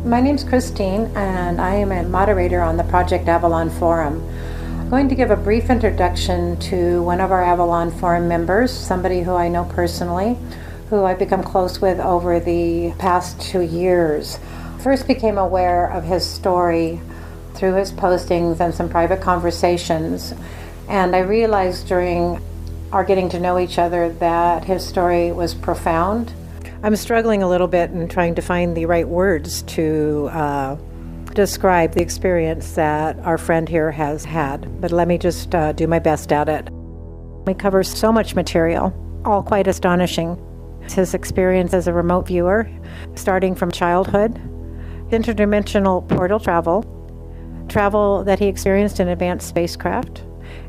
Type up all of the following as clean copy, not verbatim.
My name's Christine, and I am a moderator on the Project Avalon Forum. I'm going to give a brief introduction to one of our Avalon Forum members, somebody who I know personally, who I've become close with over the past 2 years. First became aware of his story through his postings and some private conversations, and I realized during our getting to know each other that his story was profound. I'm struggling a little bit in trying to find the right words to describe the experience that our friend here has had, but let me just do my best at it. We cover so much material, all quite astonishing. His experience as a remote viewer, starting from childhood, interdimensional portal travel that he experienced in advanced spacecraft,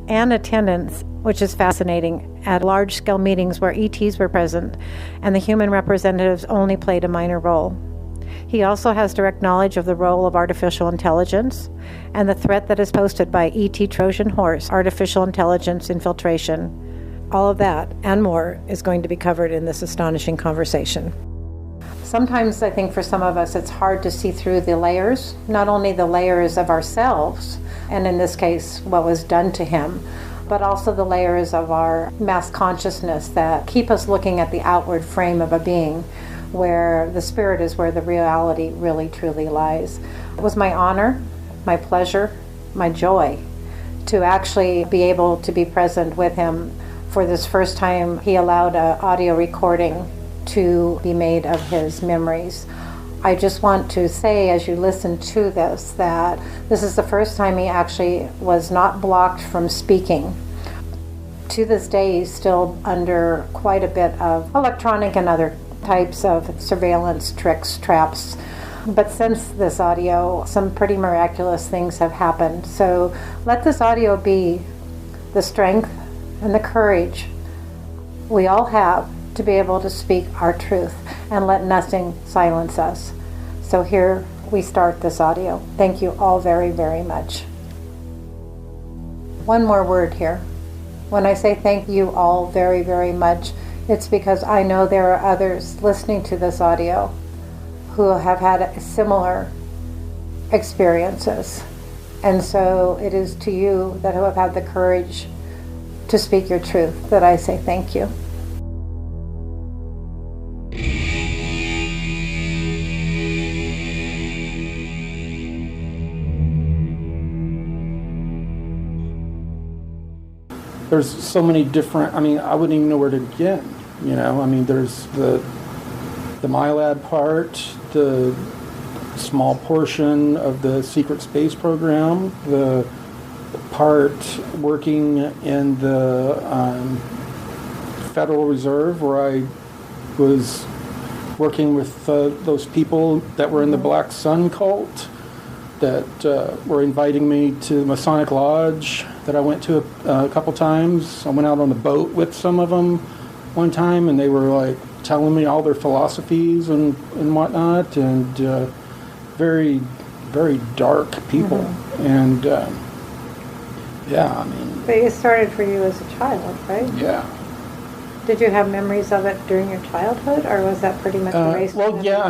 and attendance, which is fascinating, at large-scale meetings where ETs were present and the human representatives only played a minor role. He also has direct knowledge of the role of artificial intelligence and the threat that is posed by ET Trojan horse, artificial intelligence infiltration. All of that and more is going to be covered in this astonishing conversation. Sometimes I think for some of us it's hard to see through the layers, not only the layers of ourselves, and in this case what was done to him, but also the layers of our mass consciousness that keep us looking at the outward frame of a being, where the spirit is where the reality really truly lies. It was my honor, my pleasure, my joy to actually be able to be present with him for this first time. He allowed an audio recording to be made of his memories. I just want to say, as you listen to this, that this is the first time he actually was not blocked from speaking. To this day, he's still under quite a bit of electronic and other types of surveillance tricks, traps. But since this audio, some pretty miraculous things have happened. So let this audio be the strength and the courage we all have to be able to speak our truth and let nothing silence us. So here we start this audio. Thank you all very, very much. One more word here. When I say thank you all very, very much, it's because I know there are others listening to this audio who have had similar experiences. And so it is to you that who have had the courage to speak your truth that I say thank you. There's so many different, I wouldn't even know where to begin, there's the MILAB part, the small portion of the secret space program, the part working in the Federal Reserve where I was working with those people that were in the Black Sun cult that were inviting me to the Masonic Lodge that I went to a couple times. I went out on the boat with some of them one time, and they were like telling me all their philosophies and whatnot, and very, very dark people. Mm-hmm. And But it started for you as a child, right? Yeah. Did you have memories of it during your childhood, or was that pretty much erased? Well, yeah,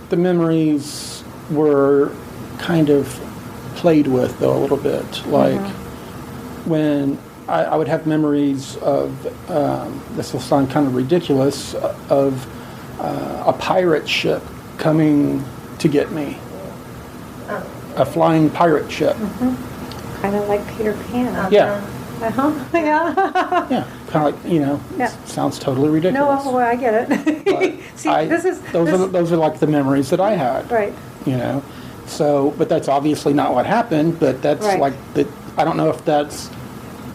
the memories were kind of played with, though, a little bit. Like, when I would have memories of, this will sound kind of ridiculous, of a pirate ship coming to get me. A flying pirate ship. Mm-hmm. Kind of like Peter Pan. Yeah. Yeah. Yeah, kind of like, sounds totally ridiculous. No, well, I get it. See, those are like the memories that I had. Right. So, but that's obviously not what happened, but that's right. Like, I don't know if that's,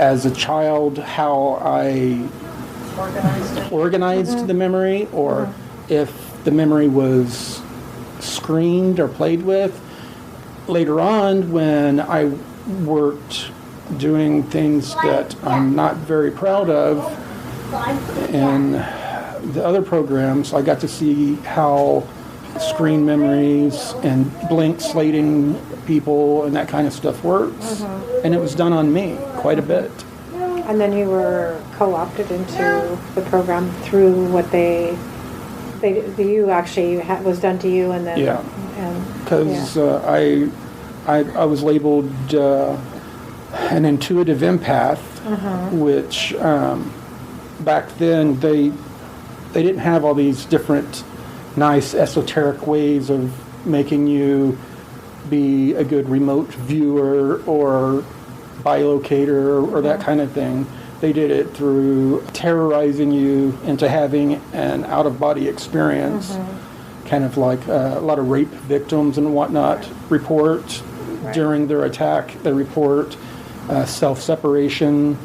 as a child, how I organized the memory, or if the memory was screened or played with. Later on, when I worked doing things that I'm not very proud of in the other programs, I got to see how screen memories and blank slating people and that kind of stuff works. And it was done on me quite a bit. And then you were co-opted into the program through what you actually was done to you, and then Because I was labeled an intuitive empath, which back then they didn't have all these different nice esoteric ways of making you be a good remote viewer or bilocator or that kind of thing. They did it through terrorizing you into having an out-of-body experience, kind of like a lot of rape victims and whatnot report during their attack. They report self-separation,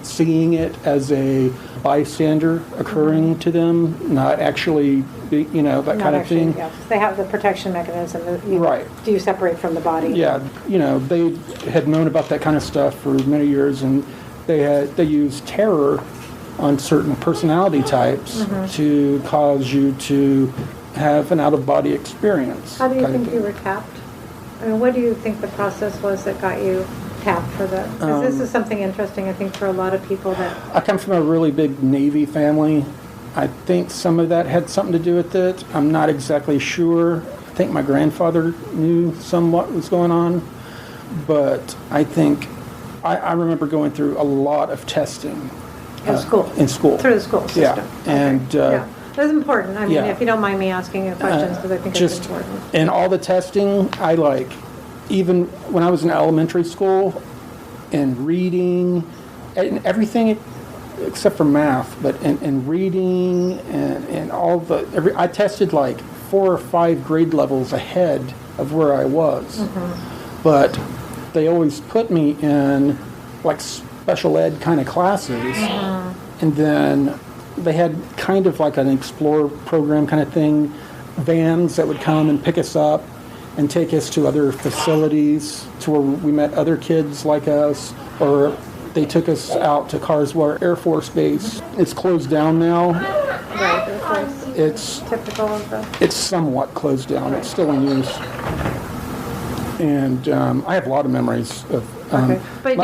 seeing it as a bystander occurring to them, not actually, that kind of thing. Yeah. They have the protection mechanism. Right. Do you separate from the body? Yeah, they had known about that kind of stuff for many years, and they used terror on certain personality types to cause you to have an out-of-body experience. How do you think you were tapped? I mean, what do you think the process was that got you tapped for that? Because this is something interesting, I think, for a lot of people that... I come from a really big Navy family. I think some of that had something to do with it. I'm not exactly sure. I think my grandfather knew somewhat what was going on. But I think... I remember going through a lot of testing. In school? In school. Through the school system. Yeah. Okay. And... That's important. I mean, if you don't mind me asking you questions, because I think it's important. And all the testing, even when I was in elementary school, and reading, and everything except for math, but in reading and all I tested like 4 or 5 grade levels ahead of where I was. But they always put me in like special ed kind of classes, and then they had kind of like an Explorer program kind of thing, vans that would come and pick us up and take us to other facilities to where we met other kids like us, or they took us out to Carswell Air Force Base. It's closed down now. Right, of course. It's typical of the... It's somewhat closed down. It's still in use. And I have a lot of memories of... But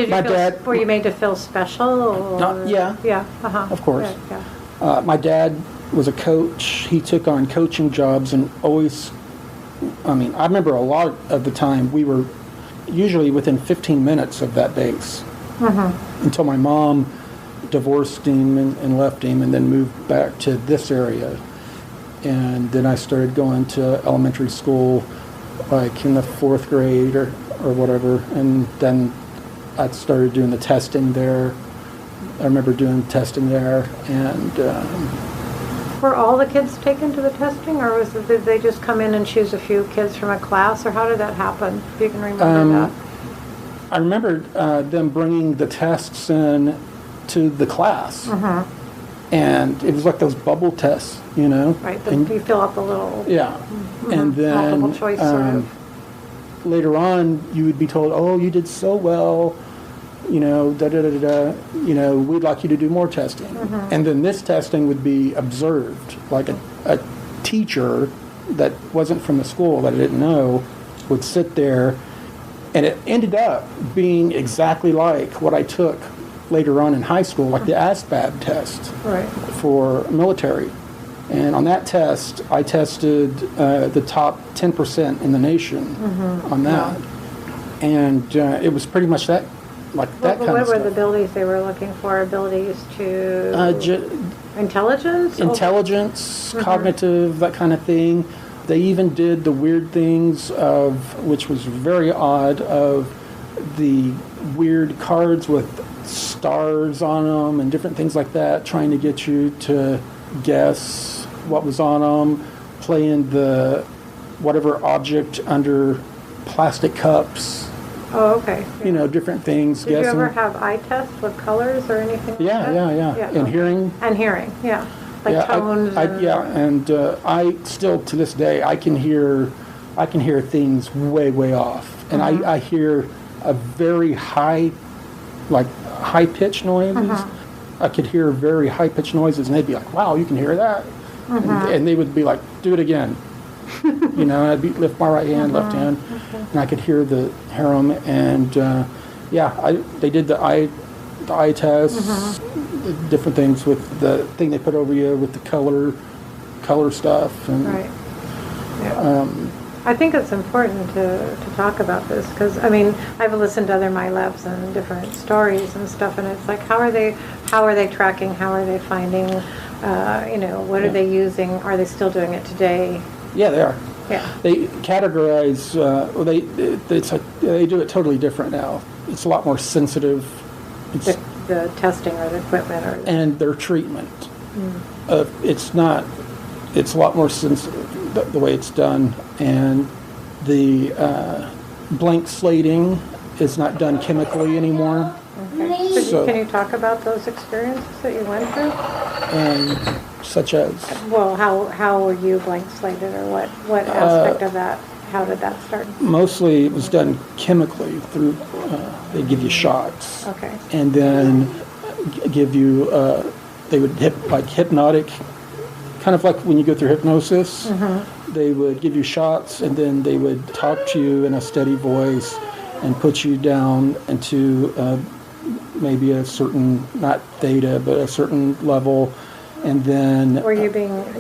were you made to feel special? Or? Yeah. Yeah, of course. Yeah. My dad was a coach. He took on coaching jobs and always... I remember a lot of the time we were usually within 15 minutes of that base. Until my mom divorced him and left him and then moved back to this area. And then I started going to elementary school like in the 4th grade or whatever, and then I started doing the testing there. I remember doing testing there, and... Were all the kids taken to the testing, or did they just come in and choose a few kids from a class, or how did that happen, if you can remember that? I remember them bringing the tests in to the class, and it was like those bubble tests, Right, you fill out the little... Yeah, and then multiple choice sort of. Later on, you would be told, "Oh, you did so well, we'd like you to do more testing." And then this testing would be observed, like a teacher that wasn't from the school that I didn't know would sit there, and it ended up being exactly like what I took later on in high school, like the ASVAB test for military. And on that test, I tested the top 10% in the nation on that. And it was pretty much that, like that kind of stuff. What were the abilities they were looking for? Abilities to... intelligence? Intelligence, cognitive, that kind of thing. They even did the weird things of, which was very odd, of the weird cards with stars on them and different things like that, trying to get you to guess what was on them, playing the whatever object under plastic cups. Oh, okay. Yeah. Different things. Did you ever have eye tests with colors or anything like that? Yeah. And hearing. And hearing, yeah. Like tones. And I still to this day I can hear things way off, and I hear a very high pitched noises. I could hear very high pitched noises, and they'd be like, "Wow, you can hear that," and they would be like, "Do it again." And I'd lift my right hand, left hand, and I could hear them. And they did the eye tests, different things with the thing they put over you with the color stuff, and I think it's important to talk about this because, I mean, I've listened to other MILABs and different stories and stuff, and it's like, how are they tracking? How are they finding, what are they using? Are they still doing it today? Yeah, they are. Yeah. They categorize, they do it totally different now. It's a lot more sensitive. The testing or the equipment and their treatment. It's a lot more sensitive, the way it's done. And the blank slating is not done chemically anymore. Okay. So can you talk about those experiences that you went through? Such as? Well, how were you blank slated, or what aspect of that? How did that start? Mostly it was done chemically through, they give you shots. Okay. And then give you, they would hypnotic, kind of like when you go through hypnosis. They would give you shots, and then they would talk to you in a steady voice and put you down into maybe a certain, not theta, but a certain level. And then...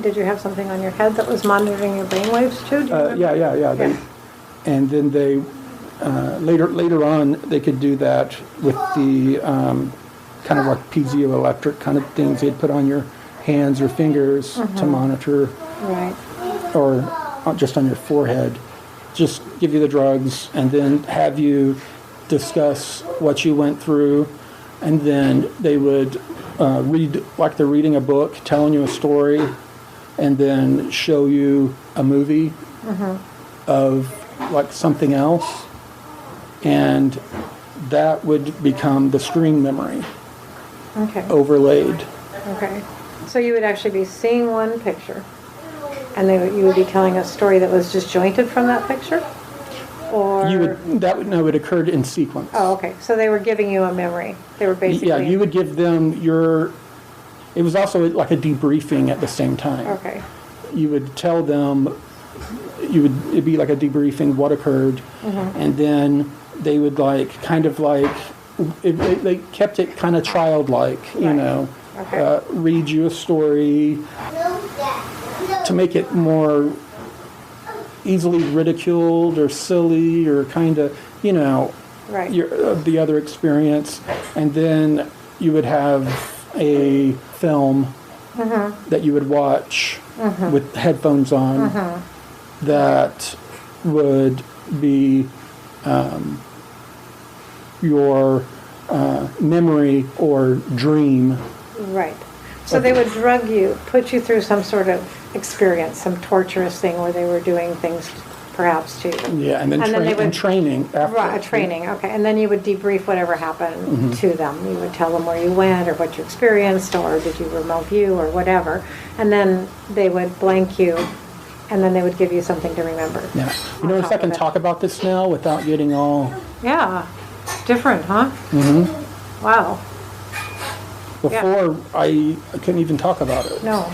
did you have something on your head that was monitoring your brainwaves too? Yeah. And then they, later on, they could do that with the kind of like piezoelectric kind of things they'd put on your hands or fingers to monitor. Right. Or just on your forehead. Just give you the drugs and then have you discuss what you went through. And then they would read, like they're reading a book, telling you a story, and then show you a movie of like something else. And that would become the screen memory. Okay. Overlaid. Okay. So you would actually be seeing one picture, and you would be telling a story that was disjointed from that picture? Or No, it occurred in sequence. Oh, okay. So they were giving you a memory. They were basically... Yeah, you would give them it was also like a debriefing at the same time. Okay. You would tell them, it'd be like a debriefing what occurred, and then they would they kept it kind of childlike, Okay. Read you a story to make it more easily ridiculed or silly or kind of, Right. the other experience. And then you would have a film that you would watch with headphones on that would be your memory or dream. Right. So they would drug you, put you through some sort of experience, some torturous thing where they were doing things perhaps to you. Yeah, and then training after. Right, training, okay. And then you would debrief whatever happened to them. You would tell them where you went or what you experienced, or did you remote view or whatever. And then they would blank you, and then they would give you something to remember. Yeah. You notice I can talk about this now without getting all... Yeah. Different, huh? Wow. Before, I couldn't even talk about it. No.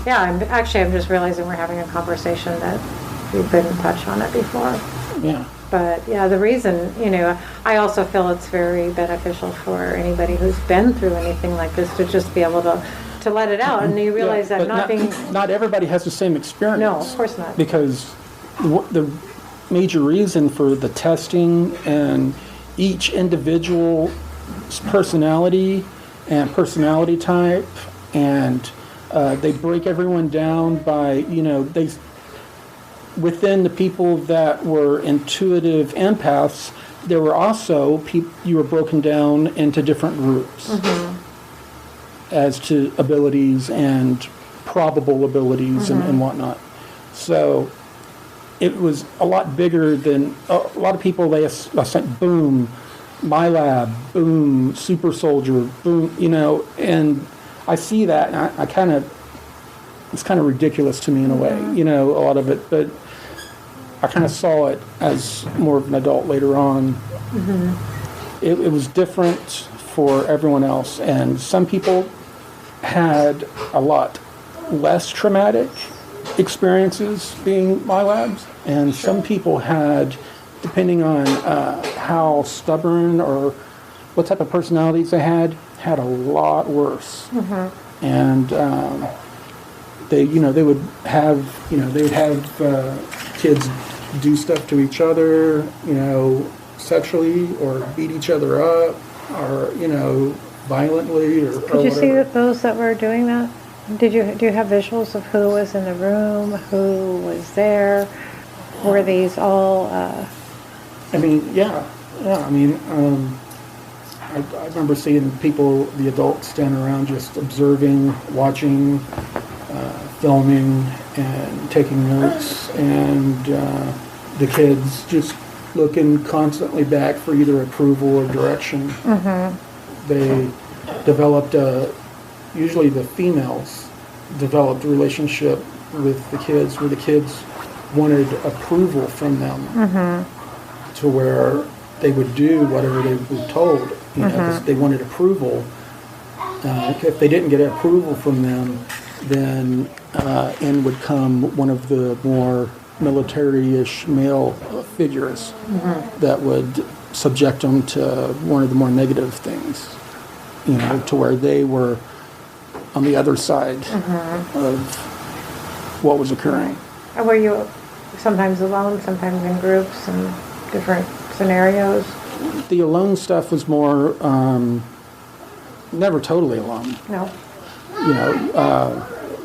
Yeah, I'm just realizing we're having a conversation that we couldn't touch on it before. Yeah. But yeah, the reason, I also feel it's very beneficial for anybody who's been through anything like this to just be able to let it out. And you realize that not everybody has the same experience. No, of course not. Because the major reason for the testing and each individual's personality and personality type, and they break everyone down by, within the people that were intuitive empaths, there were also you were broken down into different groups as to abilities and probable abilities and whatnot. So it was a lot bigger than a lot of people. They said, boom, MILAB, boom, super soldier, boom, and I see that, and it's kind of ridiculous to me in a way, a lot of it, but I kind of saw it as more of an adult later on. It was different for everyone else, and some people had a lot less traumatic experiences being MILABs, and some people had, depending on how stubborn or what type of personalities they had a lot worse. And they would have, kids do stuff to each other, sexually, or beat each other up, or, violently, or Could you see those that were doing that? Do you have visuals of who was in the room, who was there? Were these all... I mean, yeah. I mean, I remember seeing people, the adults, standing around just observing, watching, filming, and taking notes, and the kids just looking constantly back for either approval or direction. They developed usually the females developed a relationship with the kids where the kids wanted approval from them to where they would do whatever they were told. Because they wanted approval. If they didn't get approval from them, then in would come one of the more military-ish male figures that would subject them to one of the more negative things, to where they were on the other side of what was occurring. And were you sometimes alone, sometimes in groups and different scenarios? The alone stuff was more, never totally alone. No.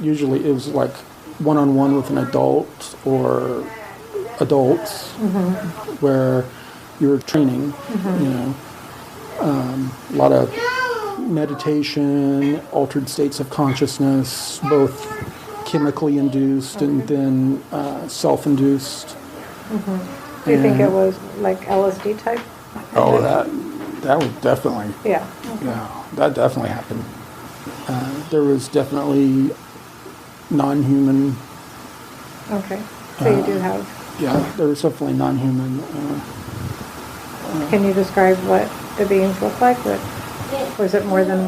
Usually it was like one-on-one with an adult or adults where you're training, a lot of meditation, altered states of consciousness, both chemically induced and then self-induced. Do you think it was like LSD type? Oh, that would definitely. Yeah. Yeah, that definitely happened. There was definitely non-human. Okay. So you do have. Yeah, there was definitely non-human. Can you describe what the beings look like? Was it more than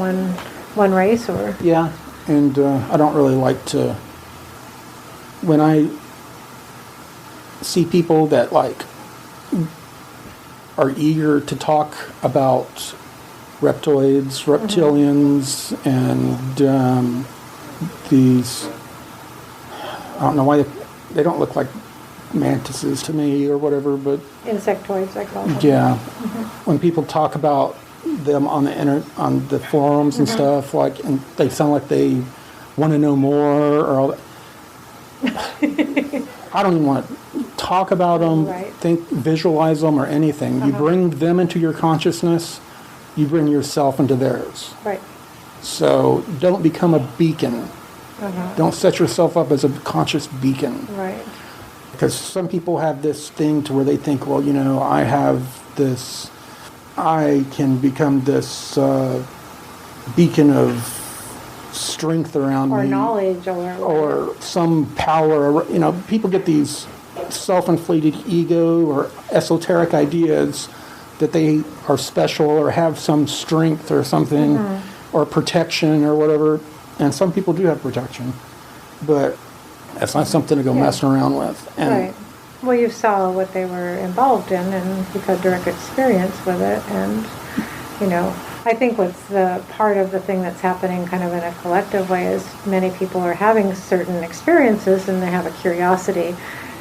one race, or? Yeah, and I don't really like to. When I see people that are eager to talk about reptoids, reptilians, and these, I don't know why they don't look like mantises to me or whatever, but Insectoids, I call them. yeah, when people talk about them on the forums and stuff, and they sound like they want to know more or all that. I don't even want to talk about them, visualize them or anything. You bring them into your consciousness, you bring yourself into theirs. Right. So don't become a beacon. Don't set yourself up as a conscious beacon. Right. Because some people have this thing to where they think, well, I have this, I can become this beacon of strength around me. Or knowledge or some power. People get these self-inflated ego or esoteric ideas that they are special or have some strength or something or protection or whatever. And some people do have protection, but that's not something to go messing around with. And right. Well, you saw what they were involved in, and you've had direct experience with it. And, I think what's the part of the thing that's happening kind of in a collective way is many people are having certain experiences and they have a curiosity.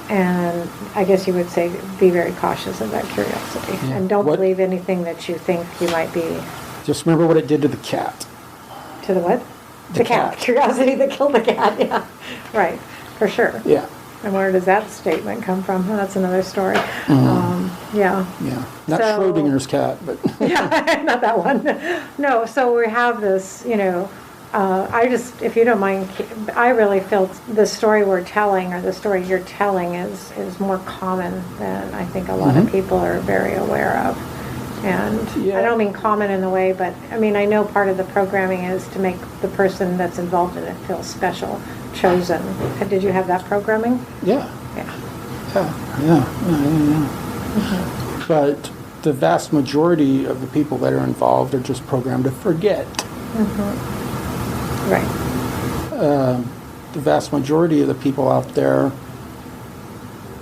And I guess you would say be very cautious of that curiosity. Yeah. And don't believe anything that you think you might be. Just remember what it did to the cat. To the what? The cat. Curiosity that killed the cat, yeah. Right, for sure. Yeah. And where does that statement come from? Well, that's another story. Yeah. Yeah. Not Schrodinger's cat, but. Yeah, not that one. No, so we have this, if you don't mind, I really feel the story we're telling or the story you're telling is more common than I think a lot of people are very aware of. And I don't mean common in the way, but I know part of the programming is to make the person that's involved in it feel special, chosen. Did you have that programming? Yeah. Yeah. But the vast majority of the people that are involved are just programmed to forget. Right. The vast majority of the people out there,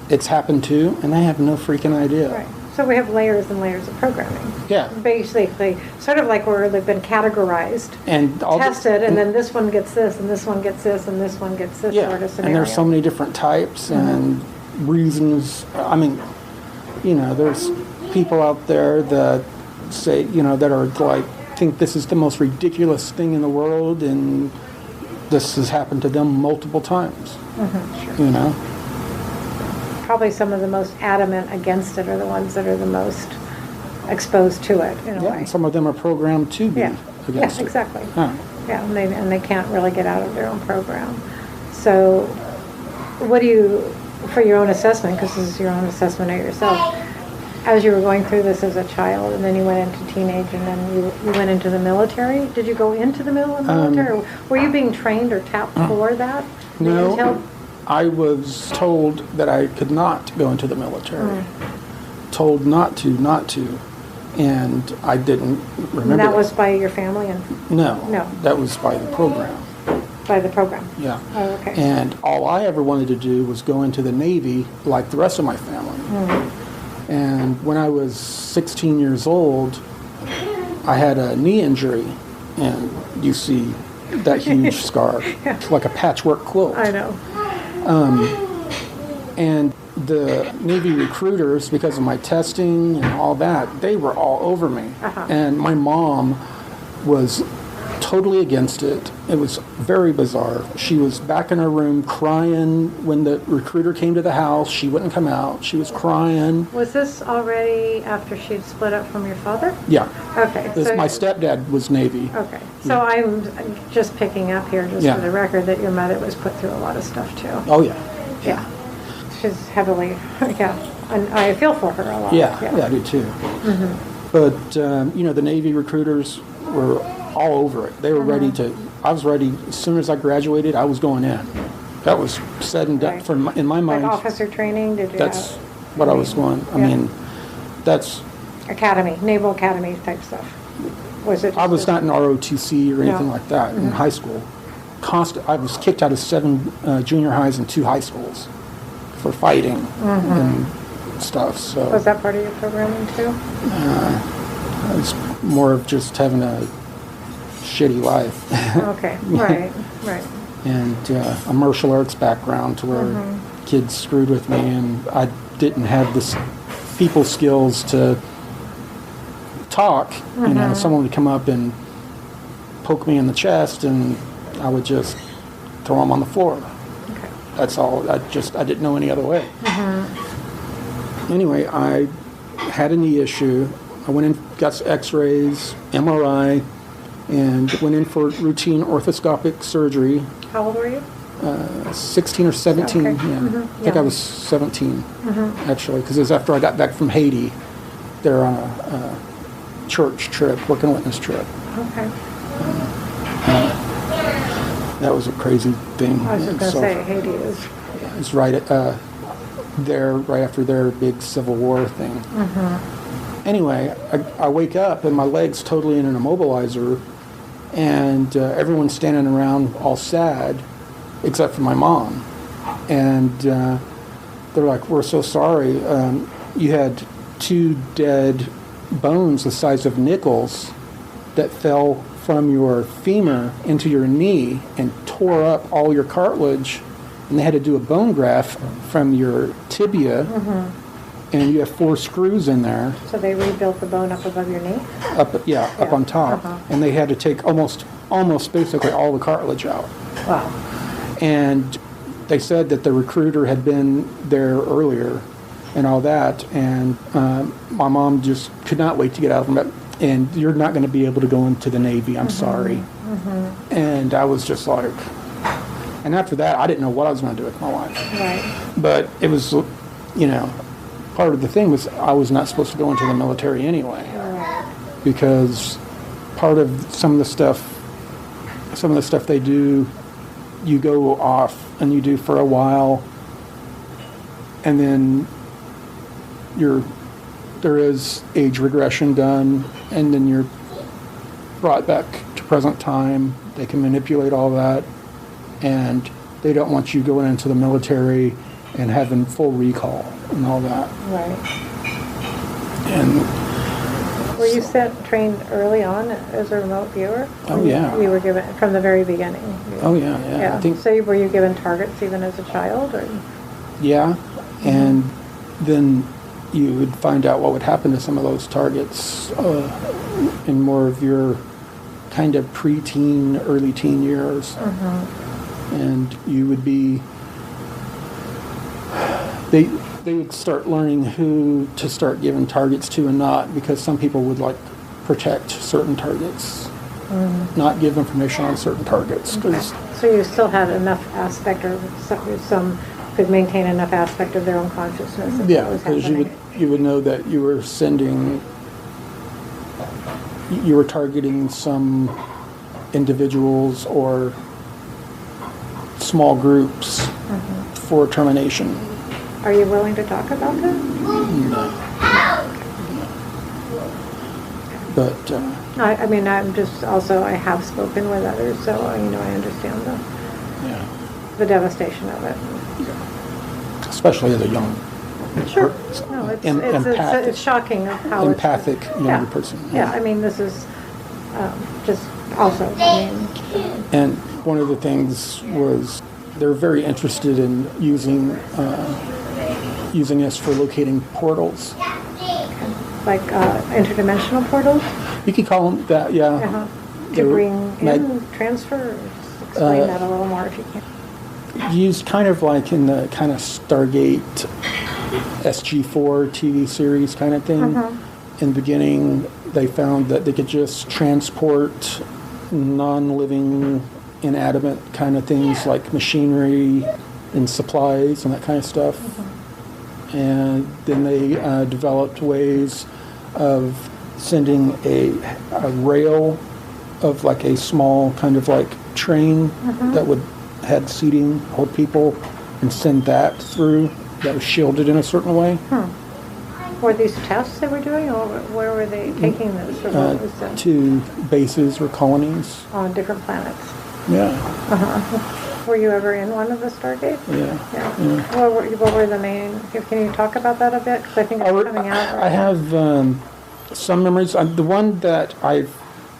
it's happened to, and they have no freaking idea. Right. So we have layers and layers of programming. Yeah. Basically, sort of like where they've been categorized, and tested, and then this one gets this, and this one gets this, and this one gets this sort of scenario. And there's so many different types, and reasons. I mean, there's people out there that say, that are like, think this is the most ridiculous thing in the world, and this has happened to them multiple times. Sure. Probably some of the most adamant against it are the ones that are the most exposed to it, in a way. And some of them are programmed to be against it. Exactly. Huh. Yeah, and they can't really get out of their own program. So what do you, for your own assessment, because this is your own assessment of yourself, as you were going through this as a child, and then you went into teenage, and then you went into the military, did you go into the military? Or were you being trained or tapped for that? No, I was told that I could not go into the military. Told not to. And I didn't remember. And that was by your family? No. No. That was by the program. By the program? Yeah. Oh, okay. And all I ever wanted to do was go into the Navy like the rest of my family. And when I was 16 years old, I had a knee injury. And you see that huge scar. It's like a patchwork quilt. I know. And the Navy recruiters, because of my testing and all that, they were all over me. And my mom was totally against it. It was very bizarre. She was back in her room crying when the recruiter came to the house. She wouldn't come out. She was crying. Was this already after she'd split up from your father? Yeah. Okay. So my stepdad was Navy. Okay. So I'm just picking up here, just for the record, that your mother was put through a lot of stuff too. Oh, yeah. Yeah. She's heavily, and I feel for her a lot. Yeah, I do too. But, the Navy recruiters were all over it. They were ready to, I was ready, as soon as I graduated, I was going in. That was said and done in my mind. Like officer training, did you That's what I was going. I mean, that's... Academy, Naval Academy type stuff. Was it? I was not in ROTC or anything like that in high school. I was kicked out of 7 junior highs and 2 high schools for fighting and stuff. So was that part of your programming too? It was more of just having a shitty life. Okay, right. And a martial arts background to where kids screwed with me, and I didn't have the people skills to talk. Someone would come up and poke me in the chest, and I would just throw them on the floor. Okay. That's all. I didn't know any other way. Anyway, I had a knee issue. I went in, got x-rays, MRI, and went in for routine orthoscopic surgery. How old were you? 16 or 17. Okay. Yeah. I think I was 17, actually, because it was after I got back from Haiti. They're on a church trip, working witness trip. Okay. That was a crazy thing. I was just going to say, Haiti is... It's right right after their big Civil War thing. Anyway, I wake up and my leg's totally in an immobilizer, and everyone's standing around all sad, except for my mom. And they're like, "We're so sorry. You had 2 dead bones the size of nickels that fell from your femur into your knee and tore up all your cartilage, and they had to do a bone graft from your tibia, and you have 4 screws in there." So they rebuilt the bone up above your knee? Up on top. And they had to take almost basically all the cartilage out. Wow. And they said that the recruiter had been there earlier and all that, and my mom just could not wait to get out of them. And you're not going to be able to go into the Navy, I'm sorry. And I was just like, and after that, I didn't know what I was going to do with my life. Right. But it was, part of the thing was I was not supposed to go into the military anyway. Right. Because part of some of the stuff they do, you go off and you do for a while, and then there is age regression done, and then you're brought back to present time. They can manipulate all that, and they don't want you going into the military and having full recall and all that. Right. And were you trained early on as a remote viewer? Oh, yeah. You were given from the very beginning? Oh, yeah. I think, so were you given targets even as a child? Or? Yeah. And then you would find out what would happen to some of those targets in more of your kind of pre-teen, early teen years. And you would be, they would start learning who to start giving targets to and not, because some people would like protect certain targets, not give information on certain targets. So you still had enough aspect, or some could maintain enough aspect of their own consciousness. Yeah, because you would know that you were targeting some individuals or small groups for termination. Are you willing to talk about that? No. But I mean, I'm just also, I have spoken with others, so I understand the devastation of it. Especially as a young Sure. No, it's shocking of how empathic younger person. Yeah, I mean, this is just also, And one of the things was they're very interested in using us for locating portals. Like interdimensional portals? You could call them that, yeah. To bring in, transfer, explain that a little more if you can. Used kind of like in the kind of Stargate SG4 TV series kind of thing. In the beginning, they found that they could just transport non-living, inanimate kind of things like machinery and supplies and that kind of stuff. And then they developed ways of sending a rail of like a small kind of like train that would had seating, hold people, and send that through. That was shielded in a certain way. Were these tests they were doing, or where were they taking this? Or what was to bases or colonies. On different planets? Yeah. Were you ever in one of the Stargates? Yeah. What were the main, can you talk about that a bit? Because I think it's coming out. I have some memories. The one that I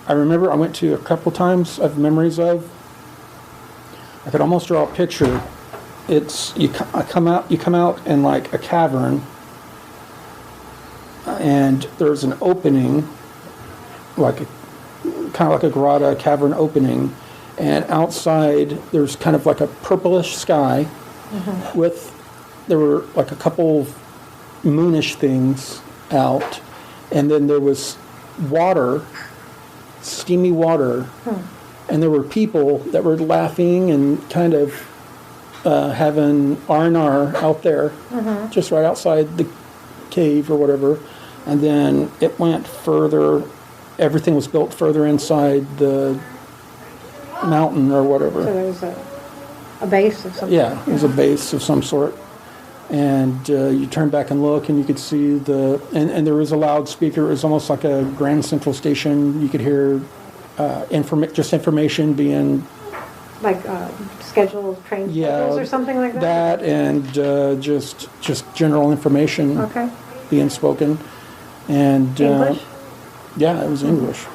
remember I went to a couple times, I have memories of. I could almost draw a picture. It's you come out in like a cavern, and there's an opening, kind of like a grotto cavern opening, and outside there's kind of like a purplish sky, there were like a couple moonish things out, and then there was water, steamy water. And there were people that were laughing and kind of having R&R out there, just right outside the cave or whatever. And then it went further. Everything was built further inside the mountain or whatever. So there was a base of some sort. Yeah, it was a base of some sort. And you turn back and look, and you could see and there was a loudspeaker. It was almost like a Grand Central Station. You could hear information being like scheduled train schedules or something like that. That and just general information being spoken, and English. Yeah, it was English.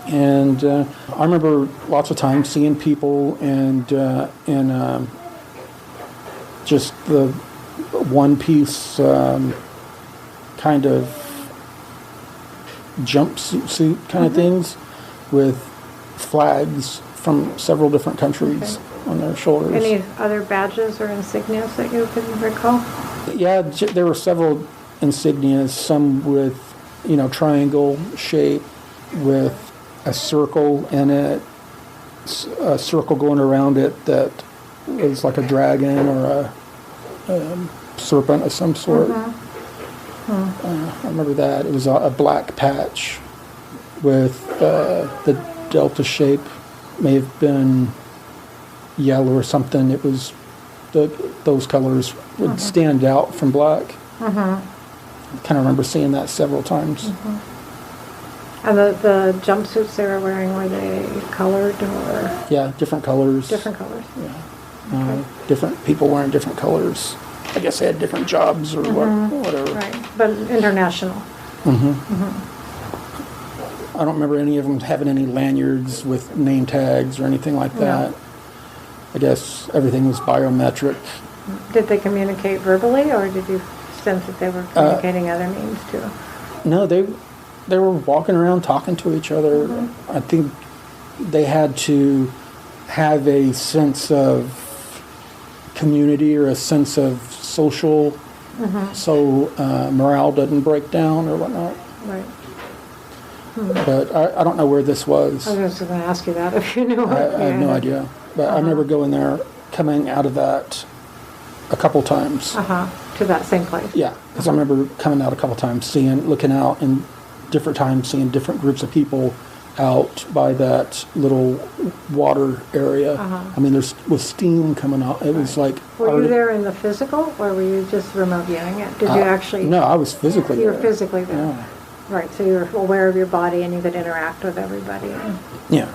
And I remember lots of times seeing people and just the one-piece kind of jumpsuit kind of things with flags from several different countries on their shoulders. Any other badges or insignias that you can recall? Yeah, there were several insignias, some with, triangle shape with a circle in it, a circle going around it that was like a dragon or a serpent of some sort. I remember that. It was a black patch with the delta shape, may have been yellow or something. It was those colors would stand out from black. I kind of remember seeing that several times. And the jumpsuits they were wearing, were they colored or? Yeah, different colors. Different colors. Yeah. Different people wearing different colors. I guess they had different jobs or whatever. Right, but international. I don't remember any of them having any lanyards with name tags or anything like that. I guess everything was biometric Did they communicate verbally, or did you sense that they were communicating other means too? No, they were walking around talking to each other. I think they had to have a sense of community or a sense of social, so morale doesn't break down or whatnot. Right. But I don't know where this was. I was just going to ask you that if you knew. I have no idea. But I remember going there, coming out of that a couple times. To that same place. Yeah, because I remember coming out a couple times, looking out in different times, seeing different groups of people out by that little water area. I mean, there was steam coming out. It was like... Were you there in the physical, or were you just remote viewing it? Did you actually... No, I was physically there. You were physically there. Yeah. Right, so you were aware of your body and you could interact with everybody. Yeah.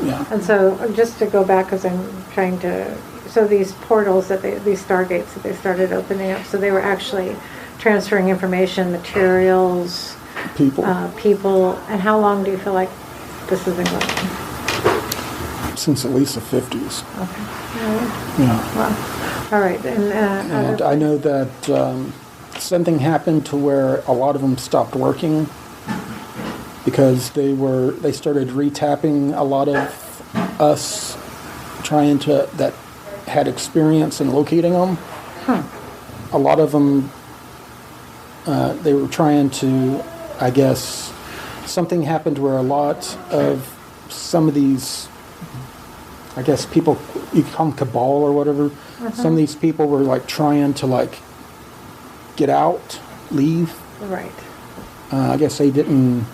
Yeah. And so, just to go back, because I'm trying to... So these portals, these stargates that they started opening up, so they were actually transferring information, materials... People. And how long do you feel like this has been going on? Since at least the 50s. Okay. Yeah. Wow. All right. And I know that something happened to where a lot of them stopped working because they started retapping a lot of us that had experience in locating them. A lot of them, they were trying to, I guess, something happened where a lot of some of these, I guess people, you call them cabal or whatever, some of these people were like trying to like get out, leave. Right. I guess they didn't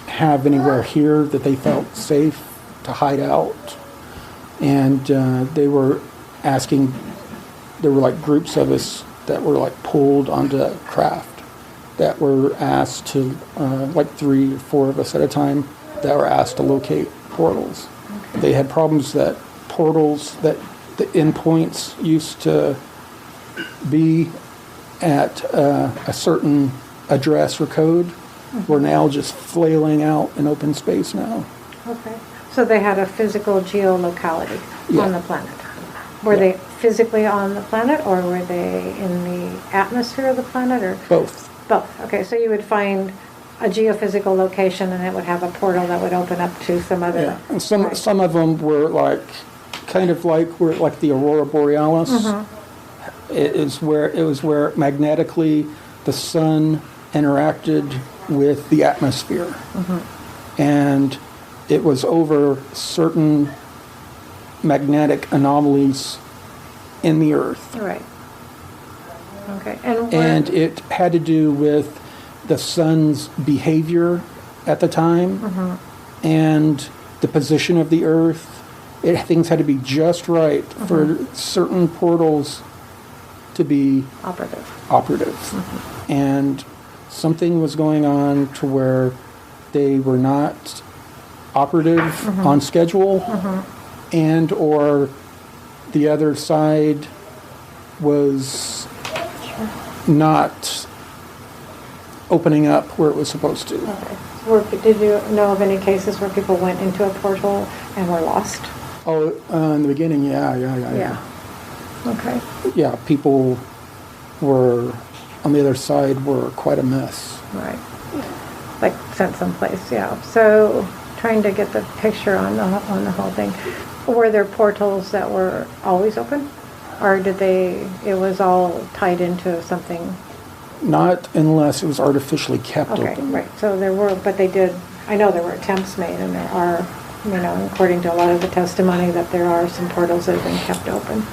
have anywhere here that they felt safe to hide out. And they were asking, there were like groups of us that were like pulled onto craft that were asked to, like 3 or 4 of us at a time, that were asked to locate portals. Okay. They had problems that portals, that the endpoints used to be at a certain address or code, were now just flailing out in open space now. Okay. So they had a physical geolocality on the planet. Were they physically on the planet, or were they in the atmosphere of the planet, or both? Both. Okay, so you would find a geophysical location, and it would have a portal that would open up to some other. Yeah, and some of them were like, kind of like the Aurora Borealis. It was where magnetically the sun interacted with the atmosphere, and it was over certain magnetic anomalies in the Earth. Right. Okay. And it had to do with the sun's behavior at the time and the position of the Earth. Things had to be just right for certain portals to be operative. And something was going on to where they were not operative on schedule, and or the other side was not opening up where it was supposed to. Okay. Did you know of any cases where people went into a portal and were lost? Oh, in the beginning, yeah. Okay. Yeah, people were on the other side were quite a mess. Right. Like sent someplace, yeah. So trying to get the picture on the whole thing. Were there portals that were always open? Or it was all tied into something? Not unless it was artificially kept open. Okay, right. So there were, but I know there were attempts made, and there are, according to a lot of the testimony, that there are some portals that have been kept open.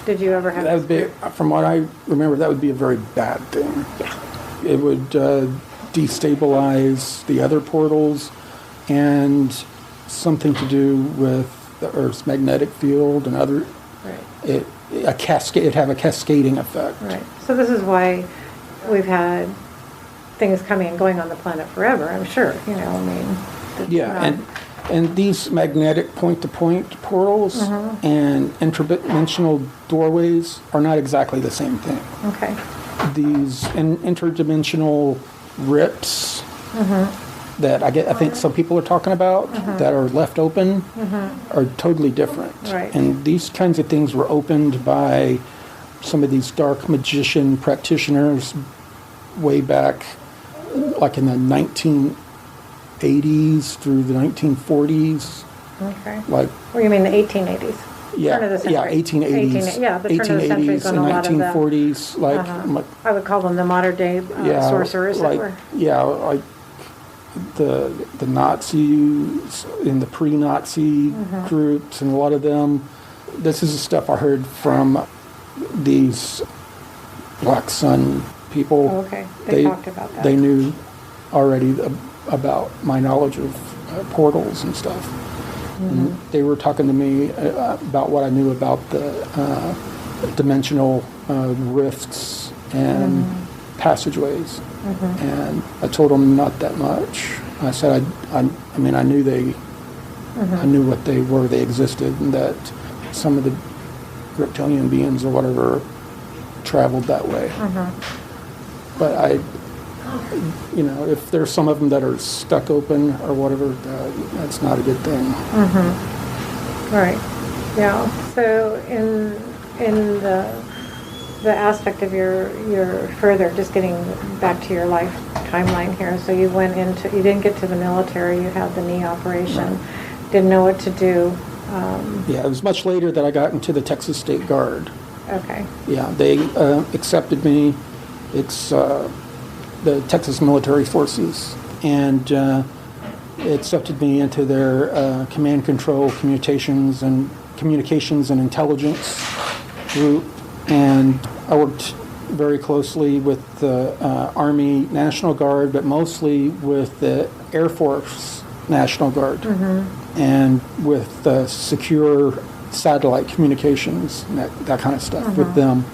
Did you ever have... That would be, from what I remember, that would be a very bad thing. Yeah. It would destabilize the other portals, and something to do with the Earth's magnetic field and other... Right. It'd have a cascading effect. Right. So this is why we've had things coming and going on the planet forever, I'm sure, Yeah, and these magnetic point-to-point portals and interdimensional doorways are not exactly the same thing. Okay. These interdimensional rips that I think some people are talking about that are left open are totally different. Right. And these kinds of things were opened by some of these dark magician practitioners way back, like in the 1980s through the 1940s. Okay. Like, Well, you mean the 1880s? yeah, Turn of the century. yeah, 1880s. Yeah, the turn of the century is 1880s when and a lot of the... 1940s, like, I would call them the modern day yeah, sorcerers like, that were... yeah, like the Nazis and the pre-Nazi groups, and a lot of them. This is the stuff I heard from these Black Sun people. Oh, okay. They talked about that. They knew already about my knowledge of portals and stuff. And they were talking to me about what I knew about the dimensional rifts and passageways. And I told them not that much. I said I mean I knew I knew what they were. They existed, and that some of the reptilian beings or whatever traveled that way. But if there's some of them that are stuck open or whatever, that's not a good thing. Right. Yeah. So in the aspect of your further, just getting back to your life timeline here. So you didn't get to the military. You had the knee operation. Didn't know what to do. Yeah, it was much later that I got into the Texas State Guard. Okay. Yeah, they accepted me. It's the Texas Military Forces, and it accepted me into their command control, communications and intelligence group. And I worked very closely with the Army National Guard, but mostly with the Air Force National Guard, and with secure satellite communications and that kind of stuff with them.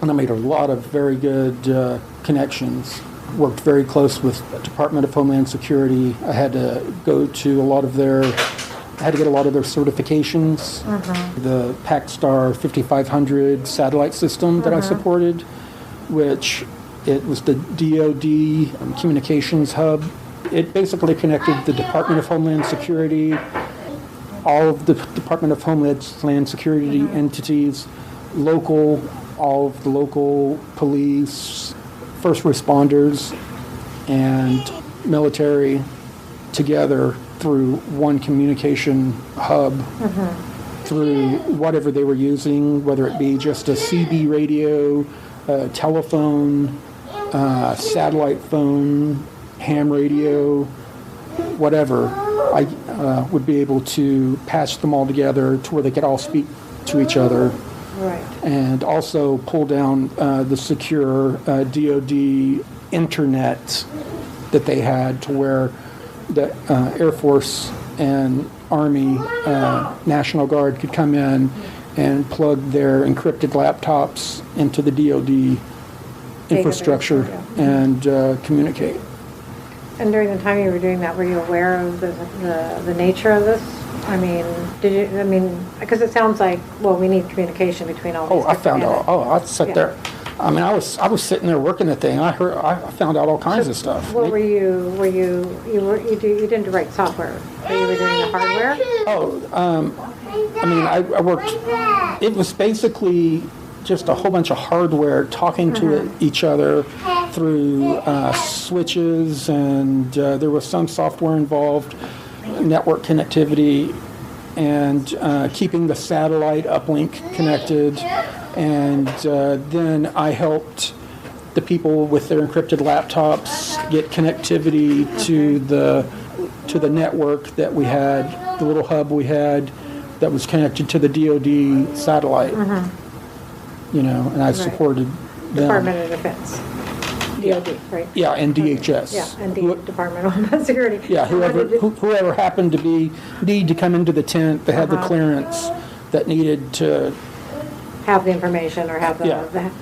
And I made a lot of very good connections. Worked very close with the Department of Homeland Security. I had to go to get a lot of their certifications. The PacStar 5500 satellite system that I supported, which it was the DoD communications hub. It basically connected the Department of Homeland Security, all of the Department of Homeland Security entities, all of the local police, first responders, and military together through one communication hub, through whatever they were using, whether it be just a CB radio, telephone, satellite phone, ham radio, whatever. I would be able to patch them all together to where they could all speak to each other. Right. And also pull down the secure DoD internet that they had, to where the Air Force and Army National Guard could come in and plug their encrypted laptops into the DoD infrastructure and communicate. And during the time you were doing that, were you aware of the nature of this? I mean, because it sounds like, well, we need communication between all these I found out. I sat there. I mean, I was sitting there working the thing. I found out all kinds of stuff. What you didn't write software, but you were doing the hardware? I mean, I worked, it was basically just a whole bunch of hardware talking to each other through switches, and there was some software involved, network connectivity, and keeping the satellite uplink connected. And then I helped the people with their encrypted laptops get connectivity to the network that we had, the little hub we had that was connected to the DoD satellite. And I supported them. Department of Defense. DoD, right? Yeah, and DHS. Yeah, and Department of Homeland Security. Yeah, whoever happened to need to come into the tent, that had the clearance that needed to have the information, or have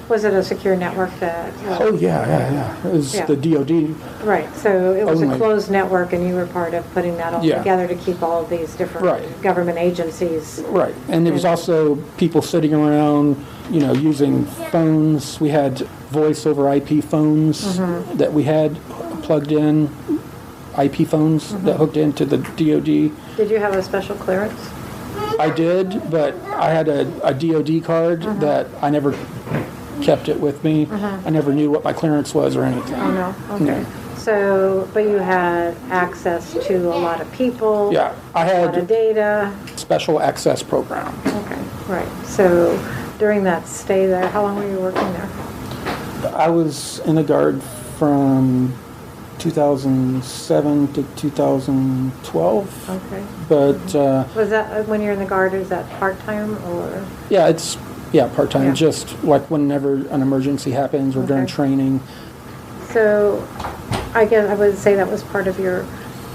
was it a secure network that... yeah. It was the DoD. Right, so it was only. A closed network, and you were part of putting that all together to keep all of these different government agencies. Right, and there was also people sitting around, using phones. We had voice over IP phones that we had plugged in IP phones that hooked into the DoD. Did you have a special clearance? I did, but I had a DoD card that I never kept it with me. I never knew what my clearance was or anything. Oh, no? Okay. No. So, but you had access to a lot of people? Yeah, I a lot of had data? special access program. Okay, right. So during that stay there, how long were you working there? I was in the Guard from 2007 to 2012. Okay. But Was that, when you're in the Guard, is that part-time or? yeah, it's part-time, Yeah. just like whenever an emergency happens or during Okay. training. So I guess I would say that was part of your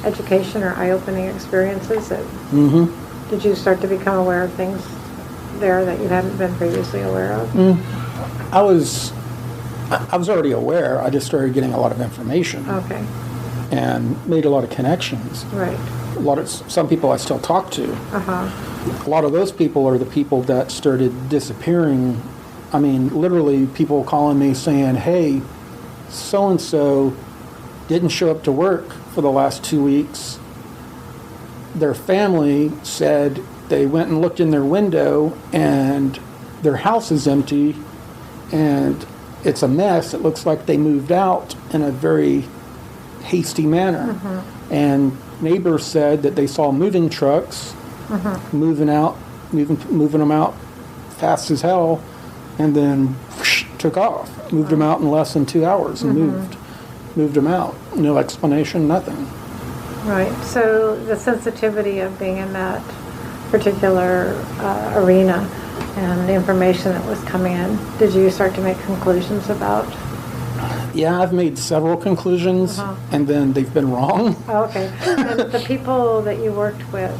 education or eye-opening experiences. That Did you start to become aware of things there that you hadn't been previously aware of? I was already aware. I just started getting a lot of information Okay, and made a lot of connections. right. Some people I still talk to. Uh-huh. A lot of those people are the people that started disappearing. I mean, literally people calling me saying, hey, so-and-so didn't show up to work for the last 2 weeks. Their family said they went and looked in their window and their house is empty and it's a mess. It looks like they moved out in a very hasty manner. And neighbors said that they saw moving trucks moving them out fast as hell, and then whoosh, took off. Moved them out in less than 2 hours and moved them out. No explanation, nothing. Right. So the sensitivity of being in that particular arena and the information that was coming in, did you start to make conclusions about? Yeah, I've made several conclusions, and then they've been wrong. Oh, okay. And the people that you worked with,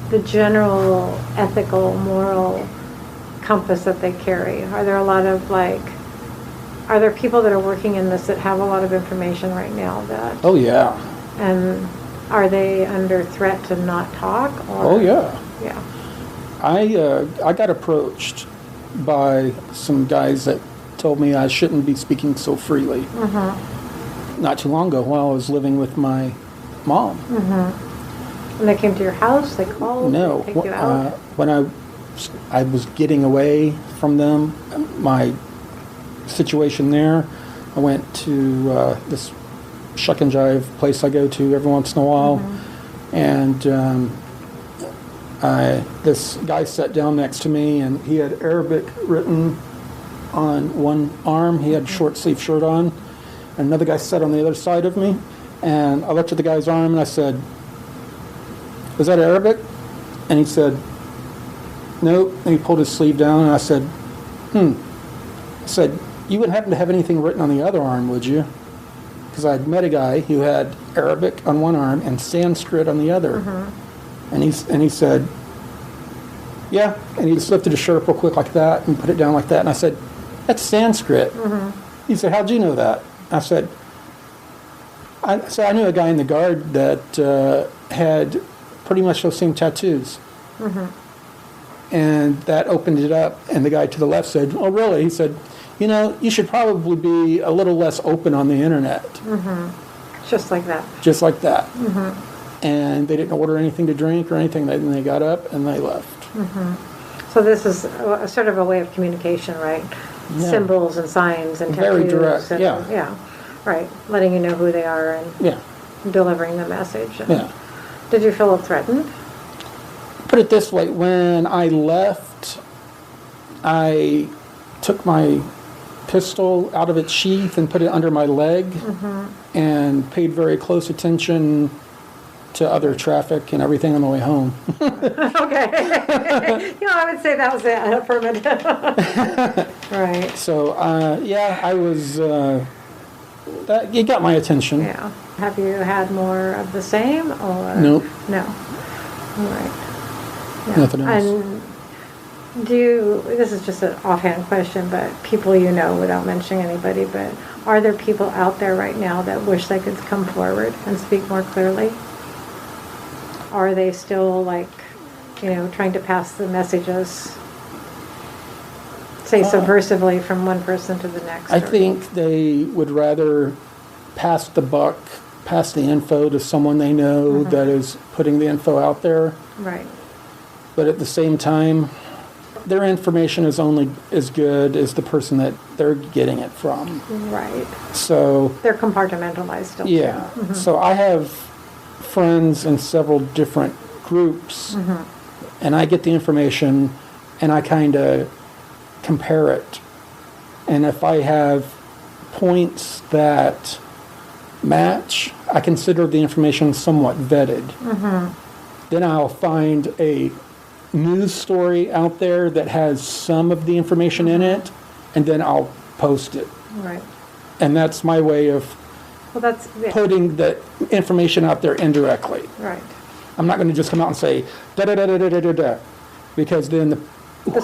the general ethical, moral compass that they carry, are there a lot of are there people that are working in this that have a lot of information right now that? Oh yeah. And are they under threat to not talk? Or? Oh yeah. Yeah. I got approached by some guys that told me I shouldn't be speaking so freely. Not too long ago while I was living with my mom. And they came to your house? They called? No. They take you out? When I was getting away from them, my situation there, I went to this shuck and jive place I go to every once in a while, and this guy sat down next to me, and he had Arabic written on one arm. He had a short sleeve shirt on, and another guy sat on the other side of me, and I looked at the guy's arm and I said, "Was that Arabic?" And he said, "Nope." And he pulled his sleeve down, and I said, I said, "You wouldn't happen to have anything written on the other arm, would you?" Because I'd met a guy who had Arabic on one arm and Sanskrit on the other. And he said, "Yeah." And he just lifted his shirt up real quick like that and put it down like that. And I said, "That's Sanskrit." He said, "How'd you know that?" I said, I knew a guy in the Guard that had pretty much those same tattoos. And that opened it up, and the guy to the left said, "Oh, really?" He said, "You should probably be a little less open on the internet." Just like that. Just like that. And they didn't order anything to drink or anything. They got up and they left. So this is a sort of a way of communication, right? Yeah. Symbols and signs and tattoos. Very direct, and, yeah. Yeah, right. Letting you know who they are and delivering the message. And did you feel threatened? Put it this way, when I left, I took my pistol out of its sheath and put it under my leg and paid very close attention to other traffic and everything on the way home. Okay. I would say that was affirmative. Right. So, I was, it got my attention. Yeah. Have you had more of the same or? Nope. No. All right. Yeah. Nothing else. And this is just an offhand question, but people without mentioning anybody, but are there people out there right now that wish they could come forward and speak more clearly? Are they still trying to pass the messages, say subversively from one person to the next? I think they would rather pass the buck, pass the info to someone they know that is putting the info out there. Right. But at the same time, their information is only as good as the person that they're getting it from. Right. So they're compartmentalized still. yeah. So I have friends in several different groups, and I get the information, and I kind of compare it. And if I have points that match, I consider the information somewhat vetted. Then I'll find a news story out there that has some of the information in it, and then I'll post it. Right. And that's my way of putting the information out there indirectly. Right. I'm not going to just come out and say da-da-da-da-da-da-da, because then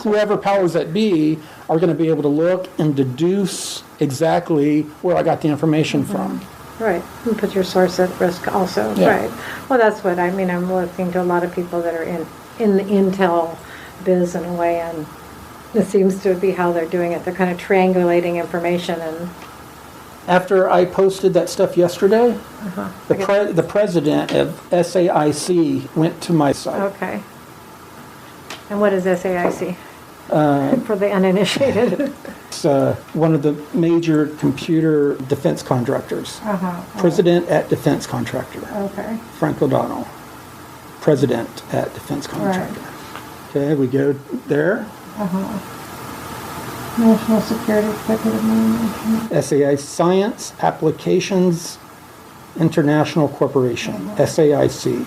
whoever powers that be are going to be able to look and deduce exactly where I got the information from. Right, and put your source at risk also. Yeah. Right. Well, that's what I mean. I'm looking to a lot of people that are in the intel biz in a way, and it seems to be how they're doing it. They're kind of triangulating information. And After I posted that stuff yesterday, the president of SAIC went to my site. Okay. And what is SAIC? For the uninitiated. It's one of the major computer defense contractors. President at Defense Contractor. Okay. Frank O'Donnell. President at Defense Contractor. Okay, we go there. National Security Executive Management. SAI Science Applications International Corporation, SAIC.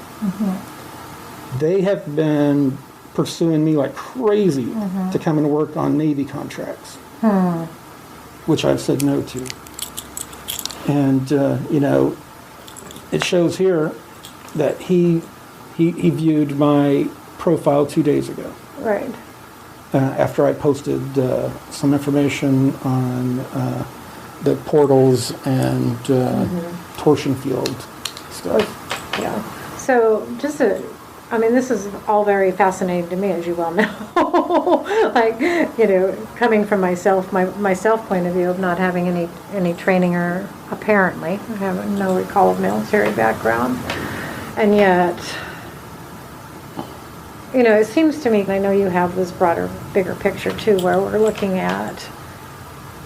They have been pursuing me like crazy to come and work on Navy contracts, which I've said no to. And, you know, it shows here that he viewed my profile 2 days ago. Right. After I posted some information on the portals and torsion field stuff. Yeah. So just I mean, this is all very fascinating to me, as you well know. Like, you know, coming from myself, my self point of view of not having any training or apparently, I have no recall of military background. And yet, you know, it seems to me, and I know you have this broader, bigger picture too, where we're looking at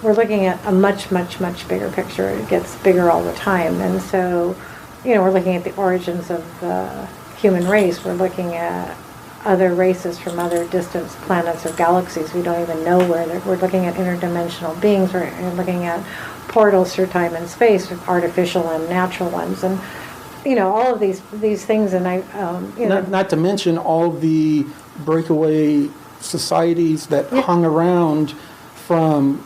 a much, much, much bigger picture. It gets bigger all the time. And so, you know, we're looking at the origins of the human race. We're looking at other races from other distant planets or galaxies we don't even know where they're. We're looking at interdimensional beings. We're looking at portals through time and space, artificial and natural ones. And you know, all of these things, and you know, not to mention all the breakaway societies that hung around from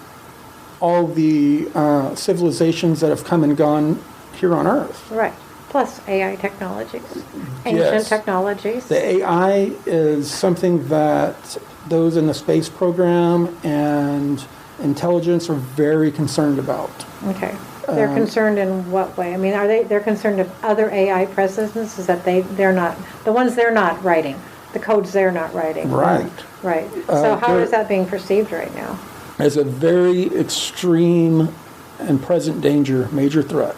all the civilizations that have come and gone here on Earth. Right. Plus AI technologies, ancient technologies. The AI is something that those in the space program and intelligence are very concerned about. Okay. They're concerned in what way? I mean, they're concerned of other AI presences that they're not, the ones they're not writing, the codes they're not writing. Right. Right. So how is that being perceived right now? As a very extreme and present danger, major threat.